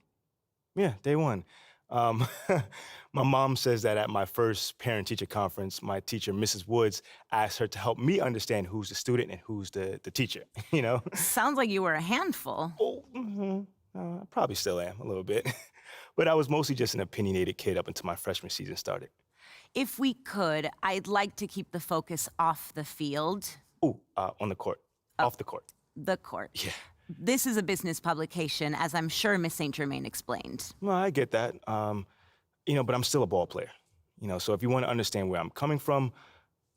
S13: Yeah, day one. My mom says that at my first parent-teacher conference, my teacher, Mrs. Woods, asked her to help me understand who's the student and who's the teacher, you know?
S12: Sounds like you were a handful.
S13: Oh, I probably still am, a little bit. But I was mostly just an opinionated kid up until my freshman season started.
S12: If we could, I'd like to keep the focus off the field.
S13: Ooh, on the court. Off the court.
S12: The court.
S13: Yeah.
S12: This is a business publication, as I'm sure Miss St. Germain explained.
S13: Well, I get that. But I'm still a ball player. So if you want to understand where I'm coming from,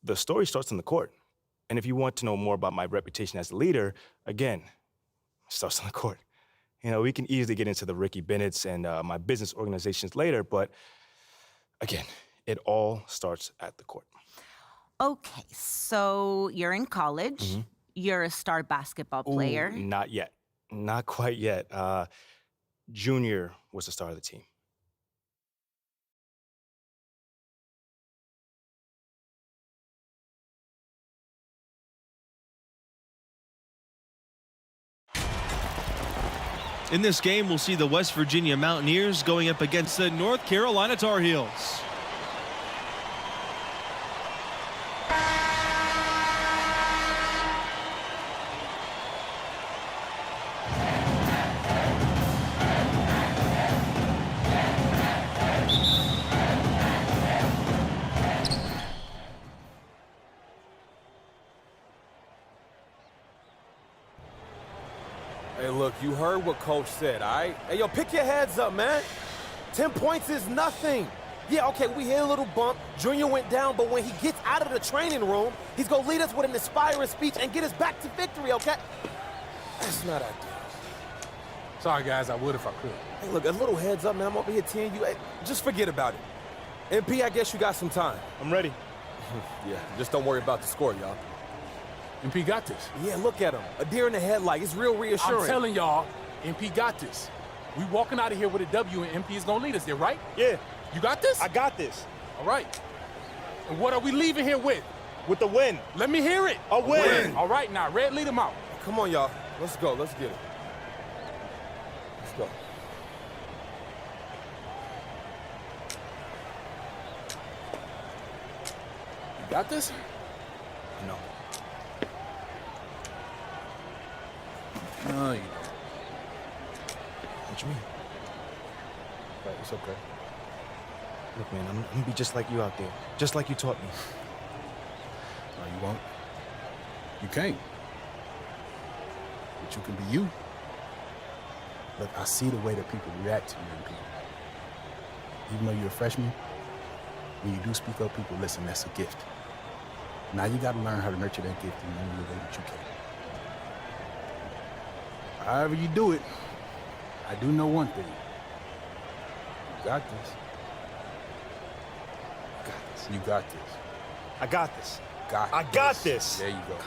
S13: the story starts on the court. And if you want to know more about my reputation as a leader, again, it starts on the court. We can easily get into the Ricky Bennett's and my business organizations later, but again, it all starts at the court.
S12: Okay, so you're in college. Mm-hmm. You're a star basketball player.
S13: Ooh, not yet. Not quite yet. Junior was the star of the team.
S14: In this game, we'll see the West Virginia Mountaineers going up against the North Carolina Tar Heels.
S6: Hey, look, you heard what Coach said, all right? Hey, yo, pick your heads up, man. 10 points is nothing. Yeah, okay, we hit a little bump. Junior went down, but when he gets out of the training room, he's going to lead us with an inspiring speech and get us back to victory, okay? That's not ideal.
S9: Sorry, guys, I would if I could.
S6: Hey, look, a little heads up, man. I'm over here teeing you. Hey, just forget about it. MP, I guess you got some time.
S13: I'm ready.
S6: Yeah, just don't worry about the score, y'all.
S9: MP got this.
S6: Yeah, look at him. A deer in the headlight. It's real reassuring.
S9: I'm telling y'all, MP got this. We walking out of here with a W, and MP is going to lead us there, right?
S13: Yeah.
S9: You got this?
S13: I got this.
S9: All right. And what are we leaving here with?
S13: With the win.
S9: Let me hear it.
S13: A win.
S9: All right, now, Red, lead them out.
S6: Come on, y'all. Let's go. Let's get it. Let's go.
S9: You got this?
S13: No.
S9: No, you don't.
S13: What you mean?
S9: Right, it's okay.
S13: Look, man, I'm gonna be just like you out there. Just like you taught me.
S9: No, you won't. You can't. But you can be you. Look, I see the way that people react to you and people. Even though you're a freshman, when you do speak up, people listen, that's a gift. Now you gotta learn how to nurture that gift in the only way that you can. However you do it, I do know one thing. You got this. You got this.
S13: I got this.
S9: I got this. There you go.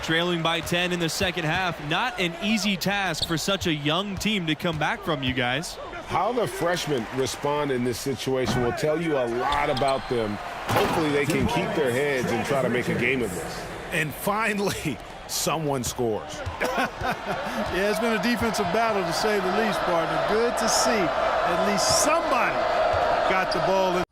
S14: Trailing by 10 in the second half. Not an easy task for such a young team to come back from, you guys.
S15: How the freshmen respond in this situation will tell you a lot about them. Hopefully they can keep their heads and try to make a game of this.
S5: And finally, someone scores.
S16: Yeah, it's been a defensive battle, to say the least, partner. Good to see at least somebody got the ball in.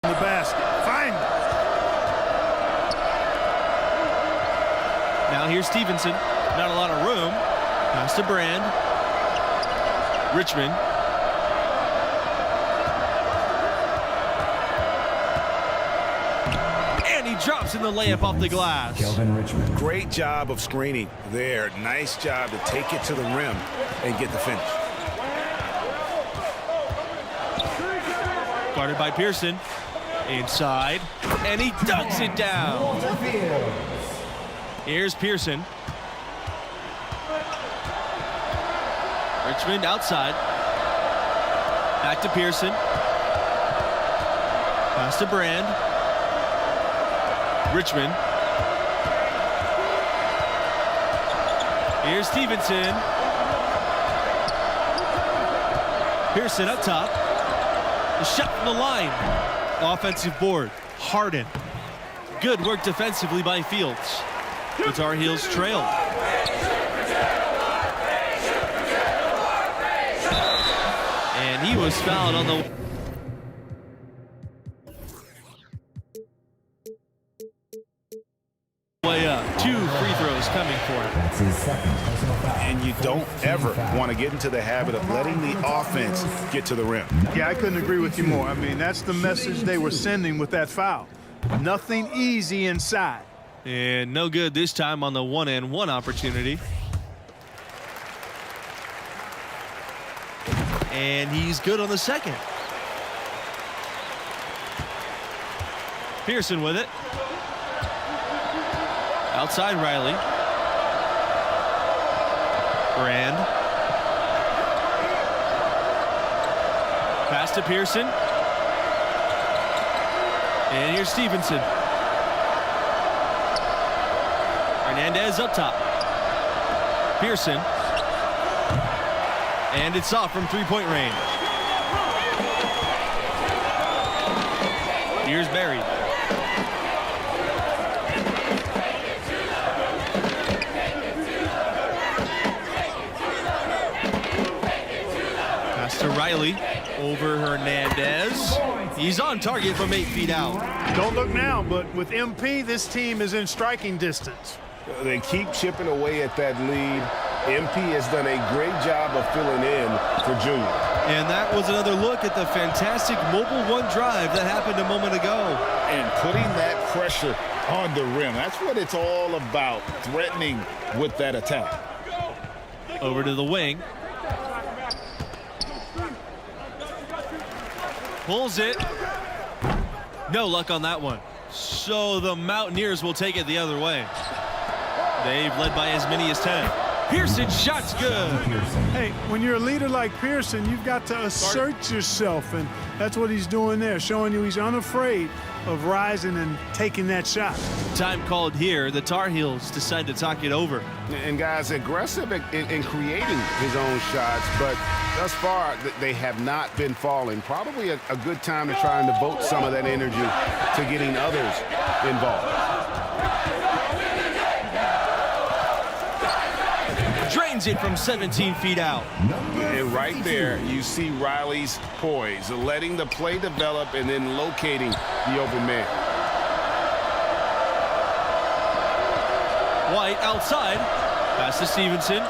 S16: The basket. Fine.
S14: Now here's Stevenson. Not a lot of room. Pass to Brand. Richmond. And he drops in the layup off the glass.
S5: Great job of screening there. Nice job to take it to the rim and get the finish.
S14: Guarded by Pearson. Inside. And he dunks it down. Here's Pearson. Richmond outside. Back to Pearson. Pass to Brand. Richmond. Here's Stevenson. Pearson up top. The shot from the line. Offensive board. Harden. Good work defensively by Fields. The Tar Heels trail. And he was fouled on the way up. 2 free throws coming for him.
S5: That's his second personal foul. And you don't ever want to get into the habit of letting the offense get to the rim.
S16: Yeah, I couldn't agree with you more. I mean, that's the message they were sending with that foul. Nothing easy inside.
S14: And no good this time on the 1-and-1 opportunity. And he's good on the second. Pearson with it. Outside Riley. Brand. Pass to Pearson. And here's Stevenson. Hernandez up top. Pearson. And it's off from three-point range. Here's Barry. Pass to Riley. Over Hernandez. He's on target from 8 feet out.
S16: Don't look now, but with MP, this team is in striking distance.
S15: They keep chipping away at that lead. MP has done a great job of filling in for Junior.
S14: And that was another look at the fantastic mobile one drive that happened a moment ago.
S5: And putting that pressure on the rim. That's what it's all about, threatening with that attack.
S14: Over to the wing. Pulls it. No luck on that one. So the Mountaineers will take it the other way. They've led by as many as 10. Pearson, shot's good.
S16: Hey, when you're a leader like Pearson, you've got to assert yourself, and that's what he's doing there, showing you he's unafraid of rising and taking that shot.
S14: Time called here. The Tar Heels decide to talk it over.
S15: And guys, aggressive in creating his own shots, but thus far they have not been falling. Probably a good time to try and devote some of that energy to getting others involved.
S14: sends it from 17 feet out.
S15: And right there, you see Riley's poise, letting the play develop and then locating the open man.
S14: White outside. Pass to Stevenson.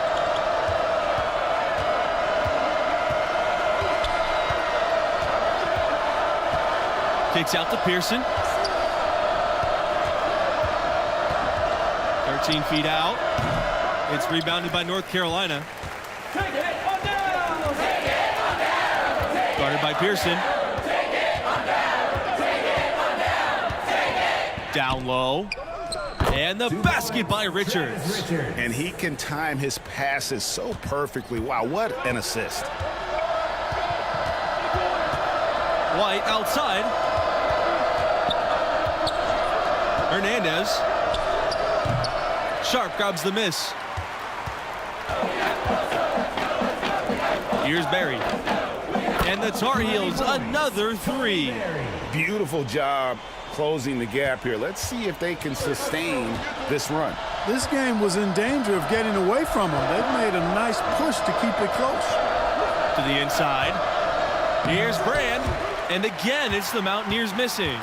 S14: Kicks out to Pearson. 13 feet out. It's rebounded by North Carolina. Guarded by Pearson. Down low. And the basket by Richards.
S5: And he can time his passes so perfectly. Wow, what an assist.
S14: White outside. Hernandez. Sharp grabs the miss. Here's Barry. And the Tar Heels another three.
S5: Beautiful job closing the gap here. Let's see if they can sustain this run.
S16: This game was in danger of getting away from them. They've made a nice push to keep it close.
S14: To the inside. Here's Brand. And again, it's the Mountaineers missing.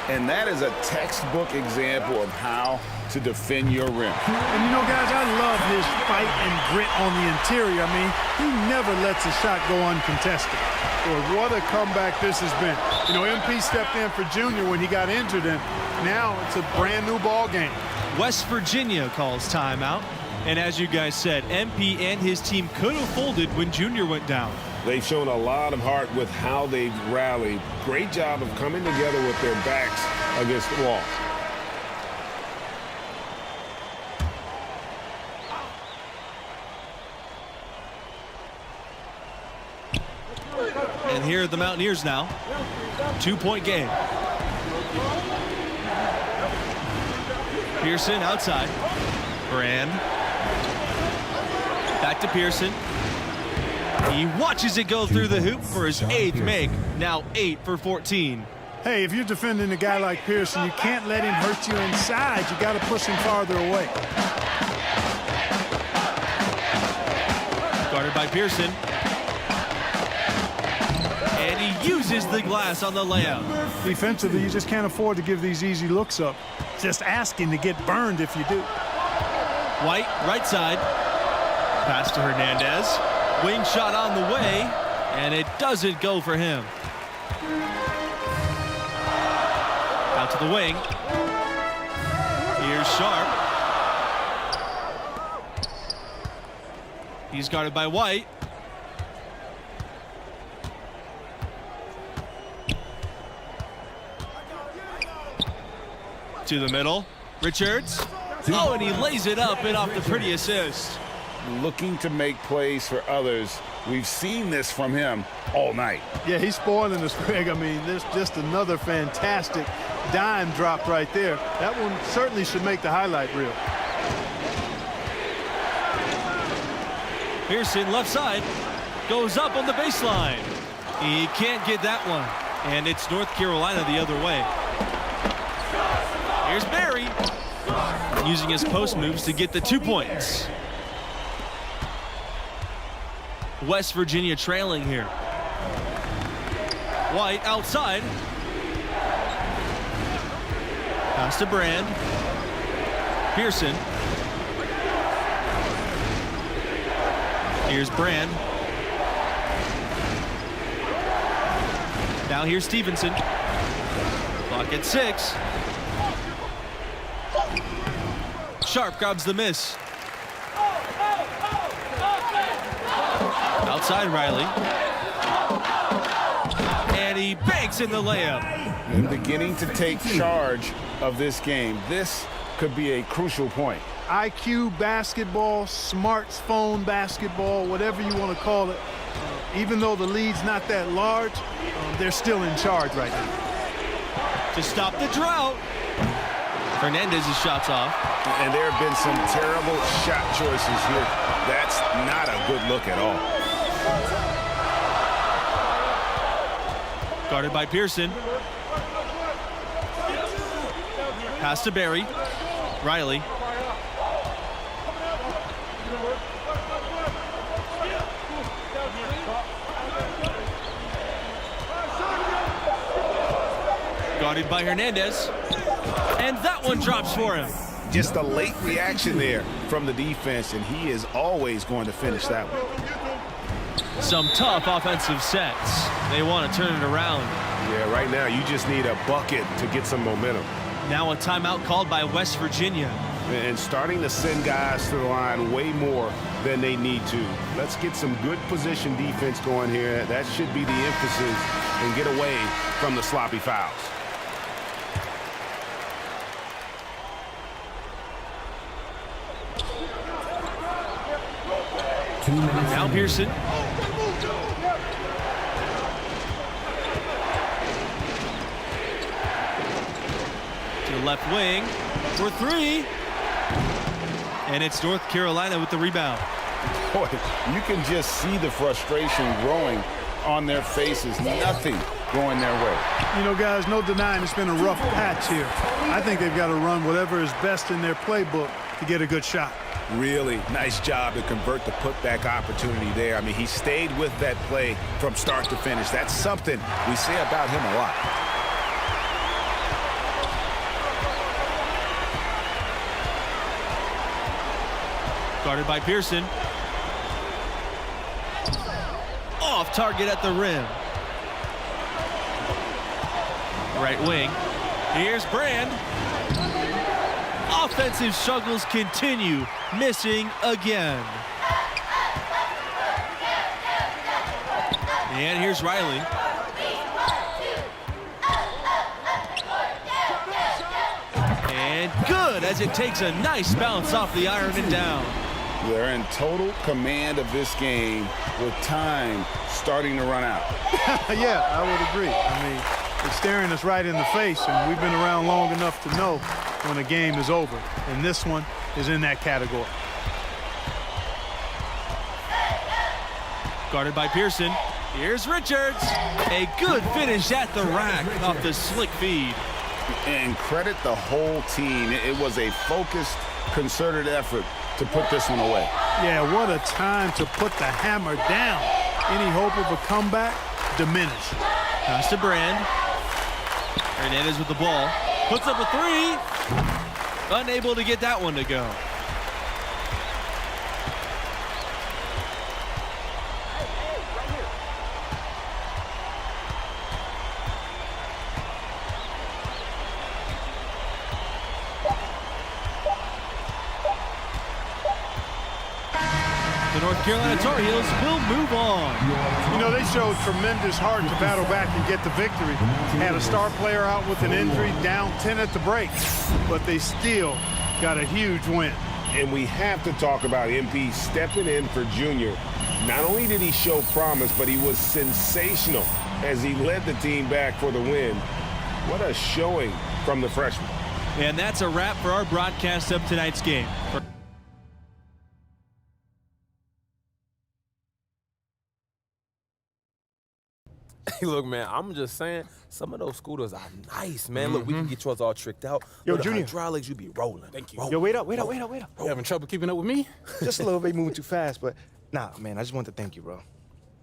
S5: And that is a textbook example of how to defend your rim.
S16: And you know, guys, I love his fight and grit on the interior. I mean, he never lets a shot go uncontested.
S17: Boy, what a comeback this has been. You know, MP stepped in for Junior when he got injured, and now it's a brand new ball game.
S14: West Virginia calls timeout. And as you guys said, MP and his team could have folded when Junior went down.
S15: They've shown a lot of heart with how they've rallied. Great job of coming together with their backs against the wall.
S14: And here are the Mountaineers now. 2-point game. Pearson outside. Brand. Back to Pearson. He watches it go through the hoop for his 8th make. Now 8 for 14.
S16: Hey, if you're defending a guy like Pearson, you can't let him hurt you inside. You got to push him farther away.
S14: Guarded by Pearson. And he uses the glass on the layup.
S16: Defensively, you just can't afford to give these easy looks up. Just asking to get burned if you do.
S14: White, right side. Pass to Hernandez. Wing shot on the way, and it doesn't go for him. Out to the wing. Here's Sharp. He's guarded by White. To the middle. Richards. Oh, and he lays it up and off the pretty assist.
S5: Looking to make plays for others. We've seen this from him all night.
S17: Yeah, he's spoiling us, Greg. I mean, there's just another fantastic dime drop right there. That one certainly should make the highlight reel.
S14: Pearson left side. Goes up on the baseline. He can't get that one. And it's North Carolina the other way. Here's Barry. Using his post moves to get the 2 points. West Virginia trailing here. White outside. Pass to Brand. Pearson. Here's Brand. Now here's Stevenson. Clock at 6. Sharp grabs the miss. Outside Riley. And he banks in the layup.
S5: And beginning to take charge of this game. This could be a crucial point.
S17: IQ basketball, smartphone basketball, whatever you want to call it. Even though the lead's not that large, they're still in charge right now.
S14: To stop the drought. Hernandez's shot's off.
S5: And there have been some terrible shot choices here. That's not a good look at all.
S14: Guarded by Pearson. Pass to Barry. Riley. Guarded by Hernandez. And that one drops for him.
S5: Just a late reaction there from the defense, and he is always going to finish that one.
S14: Some tough offensive sets. They want to turn it around.
S15: Yeah, right now you just need a bucket to get some momentum.
S14: Now a timeout called by West Virginia.
S15: And starting to send guys to the line way more than they need to. Let's get some good position defense going here. That should be the emphasis, and get away from the sloppy fouls.
S14: Now Pearson. To the left wing for three. And it's North Carolina with the rebound.
S5: Boy, you can just see the frustration growing on their faces. Nothing going their way.
S16: You know, guys, no denying it's been a rough patch here. I think they've got to run whatever is best in their playbook to get a good shot.
S5: Really nice job to convert the putback opportunity there. I mean, he stayed with that play from start to finish. That's something we say about him a lot.
S14: Guarded by Pearson. Off target at the rim. Right wing. Here's Brand. Offensive struggles continue. Missing again. And here's Riley. And good as it takes a nice bounce off the iron and down.
S5: They're in total command of this game with time starting to run out.
S16: Yeah, I would agree. I mean, it's staring us right in the face, and we've been around long enough to know when a game is over, and this one is in that category.
S14: Guarded by Pearson. Here's Richards. A good finish at the rack off the slick feed.
S5: And credit the whole team. It was a focused, concerted effort to put this one away.
S16: Yeah, what a time to put the hammer down. Any hope of a comeback diminished.
S14: Pass to Brand. Hernandez with the ball. Puts up a three. Unable to get that one to go. The North Carolina Tar Heels will move on.
S16: You know, they showed tremendous heart to battle back and get the victory. Had a star player out with an injury, down 10 at the break, but they still got a huge win.
S15: And we have to talk about MP stepping in for Junior. Not only did he show promise, but he was sensational as he led the team back for the win. What a showing from the freshman.
S14: And that's a wrap for our broadcast of tonight's game.
S6: Hey, look, man, I'm just saying, some of those scooters are nice, man. Look, we can get yours all tricked out.
S13: Yo,
S6: With the
S13: Junior.
S6: hydraulics, you be rolling. Thank you.
S13: Yo, wait up. You
S9: having trouble keeping up with me?
S13: Just a little bit moving too fast, but nah, man, I just want to thank you, bro.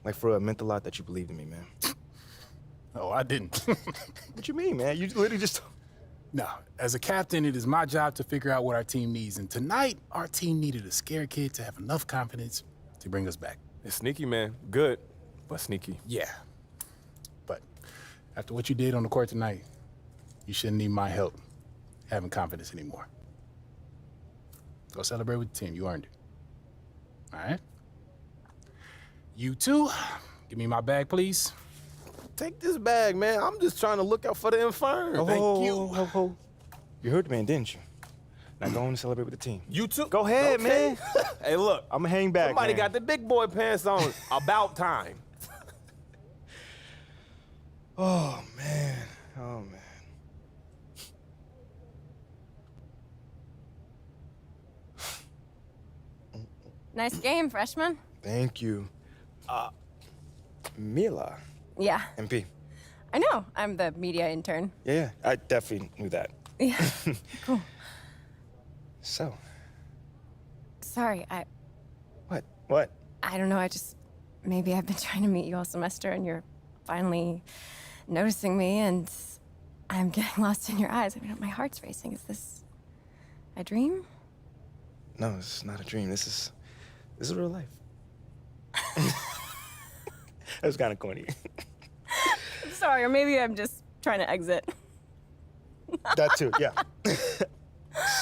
S13: Like, for real, it meant a lot that you believed in me, man.
S9: Oh, I didn't.
S13: What you mean, man? You literally just...
S9: No, as a captain, it is my job to figure out what our team needs. And tonight, our team needed a scared kid to have enough confidence to bring us back.
S6: It's sneaky, man. Good, but sneaky.
S9: Yeah. But after what you did on the court tonight, you shouldn't need my help having confidence anymore. Go celebrate with the team. You earned it. All right? You too. Give me my bag, please.
S6: Take this bag, man. I'm just trying to look out for the infirm. Thank you.
S13: You heard the man, didn't you? Now go on and celebrate with the team.
S6: You too?
S13: Go ahead,
S6: Okay.
S13: man.
S6: Hey, look.
S13: I'm gonna hang back,
S6: Somebody
S13: man.
S6: got the big boy pants on. About time.
S13: Oh, man. Oh, man.
S18: Nice game, freshman.
S13: Thank you. Mila.
S18: Yeah,
S13: MP.
S18: I know. I'm the media intern.
S13: Yeah, I definitely knew that.
S18: Yeah, cool.
S13: So,
S18: Sorry,
S13: what?
S18: I don't know. Maybe I've been trying to meet you all semester and you're finally noticing me, and I'm getting lost in your eyes. I mean, my heart's racing. Is this a dream?
S13: No, it's not a dream. This is real life. That was kind of corny.
S18: I'm sorry, or maybe I'm just trying to exit.
S13: That too, yeah.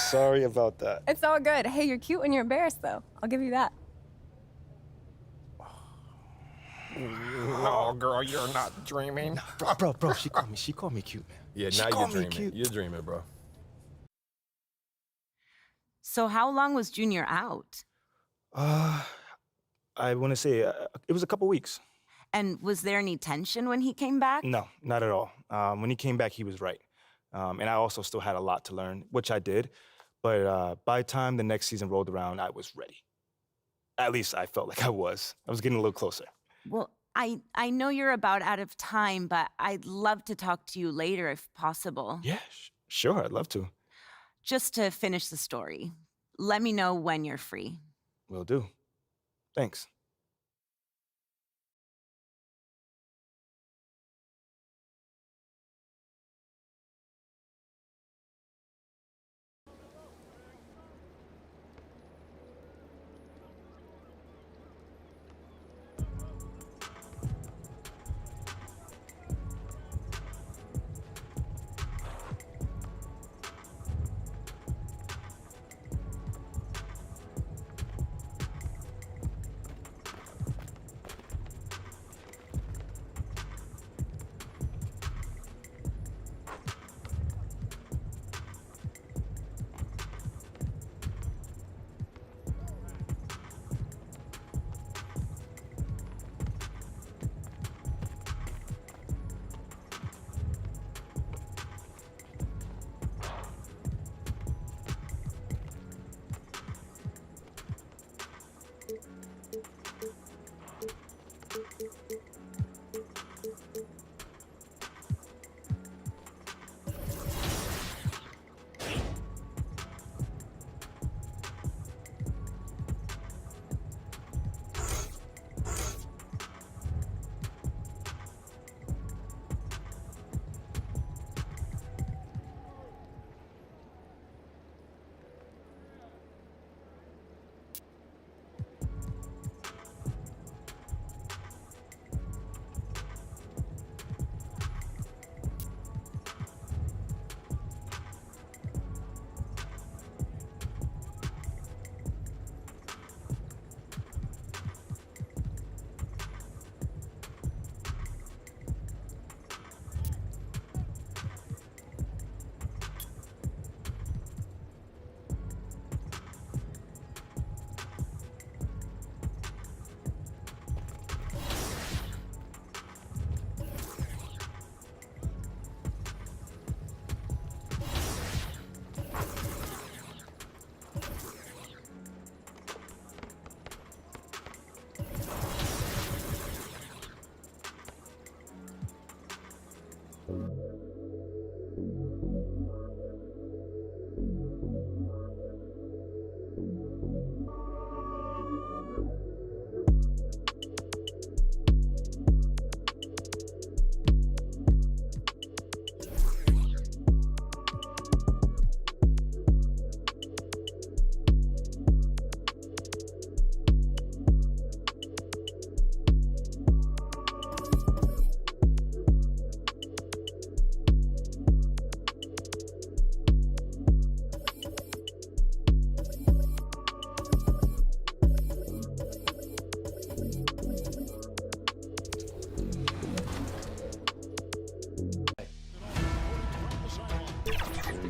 S13: Sorry about that.
S18: It's all good. Hey, you're cute when you're embarrassed, though. I'll give you that.
S6: No, girl, you're not dreaming.
S13: Bro, she called me cute, man.
S6: Yeah,
S13: She
S6: now
S13: called
S6: you're
S13: me
S6: dreaming.
S13: cute.
S6: You're dreaming, bro.
S12: So how long was Junior out?
S13: I want to say it was a couple weeks.
S12: And was there any tension when he came back?
S13: No, not at all. When he came back, he was right. And I also still had a lot to learn, which I did. But by the time the next season rolled around, I was ready. At least I felt like I was. I was getting a little closer.
S12: Well, I know you're about out of time, but I'd love to talk to you later if possible.
S13: Yeah, sure, I'd love to.
S12: Just to finish the story. Let me know when you're free.
S13: Will do. Thanks.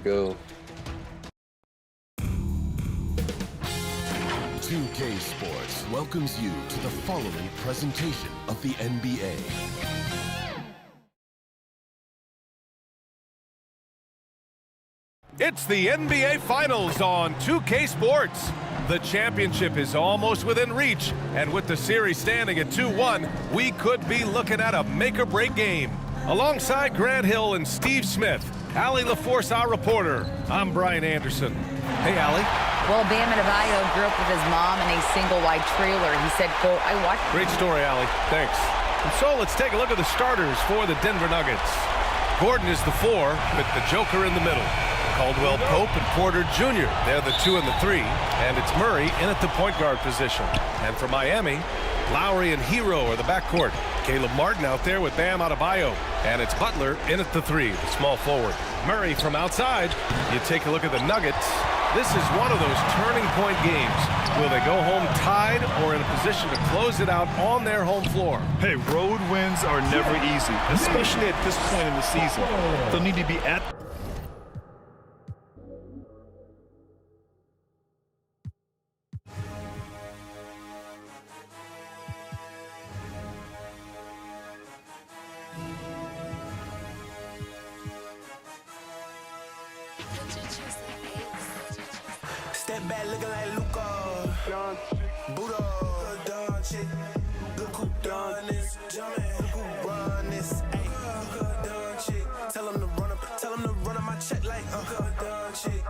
S2: Go.
S19: 2K Sports welcomes you to the following presentation of the NBA.
S20: It's the NBA Finals on 2K Sports. The championship is almost within reach, and with the series standing at 2-1, we could be looking at a make-or-break game. Alongside Grant Hill and Steve Smith, Allie LaForce, our reporter. I'm Brian Anderson. Hey, Allie.
S21: Well, Bam Adebayo grew up with his mom in a single-wide trailer. He said, quote, I watched...
S20: Great story, Allie. Thanks. And so let's take a look at the starters for the Denver Nuggets. Gordon is the 4 with the Joker in the middle. Caldwell Pope and Porter Jr. They're the 2 and the 3. And it's Murray in at the point guard position. And for Miami, Lowry and Hero are the backcourt. Caleb Martin out there with Bam Adebayo. And it's Butler in at the 3, the small forward. Murray from outside. You take a look at the Nuggets. This is one of those turning point games. Will they go home tied or in a position to close it out on their home floor?
S1: Hey, road wins are never easy, especially at this point in the season. They'll need to be at...
S11: Step back looking like Luka. Buddha, Don chick. Look who done this. Jumpin', look who run this. Ayy, Luka, Don chick. Tell him to run up my check like Luka, Don chick.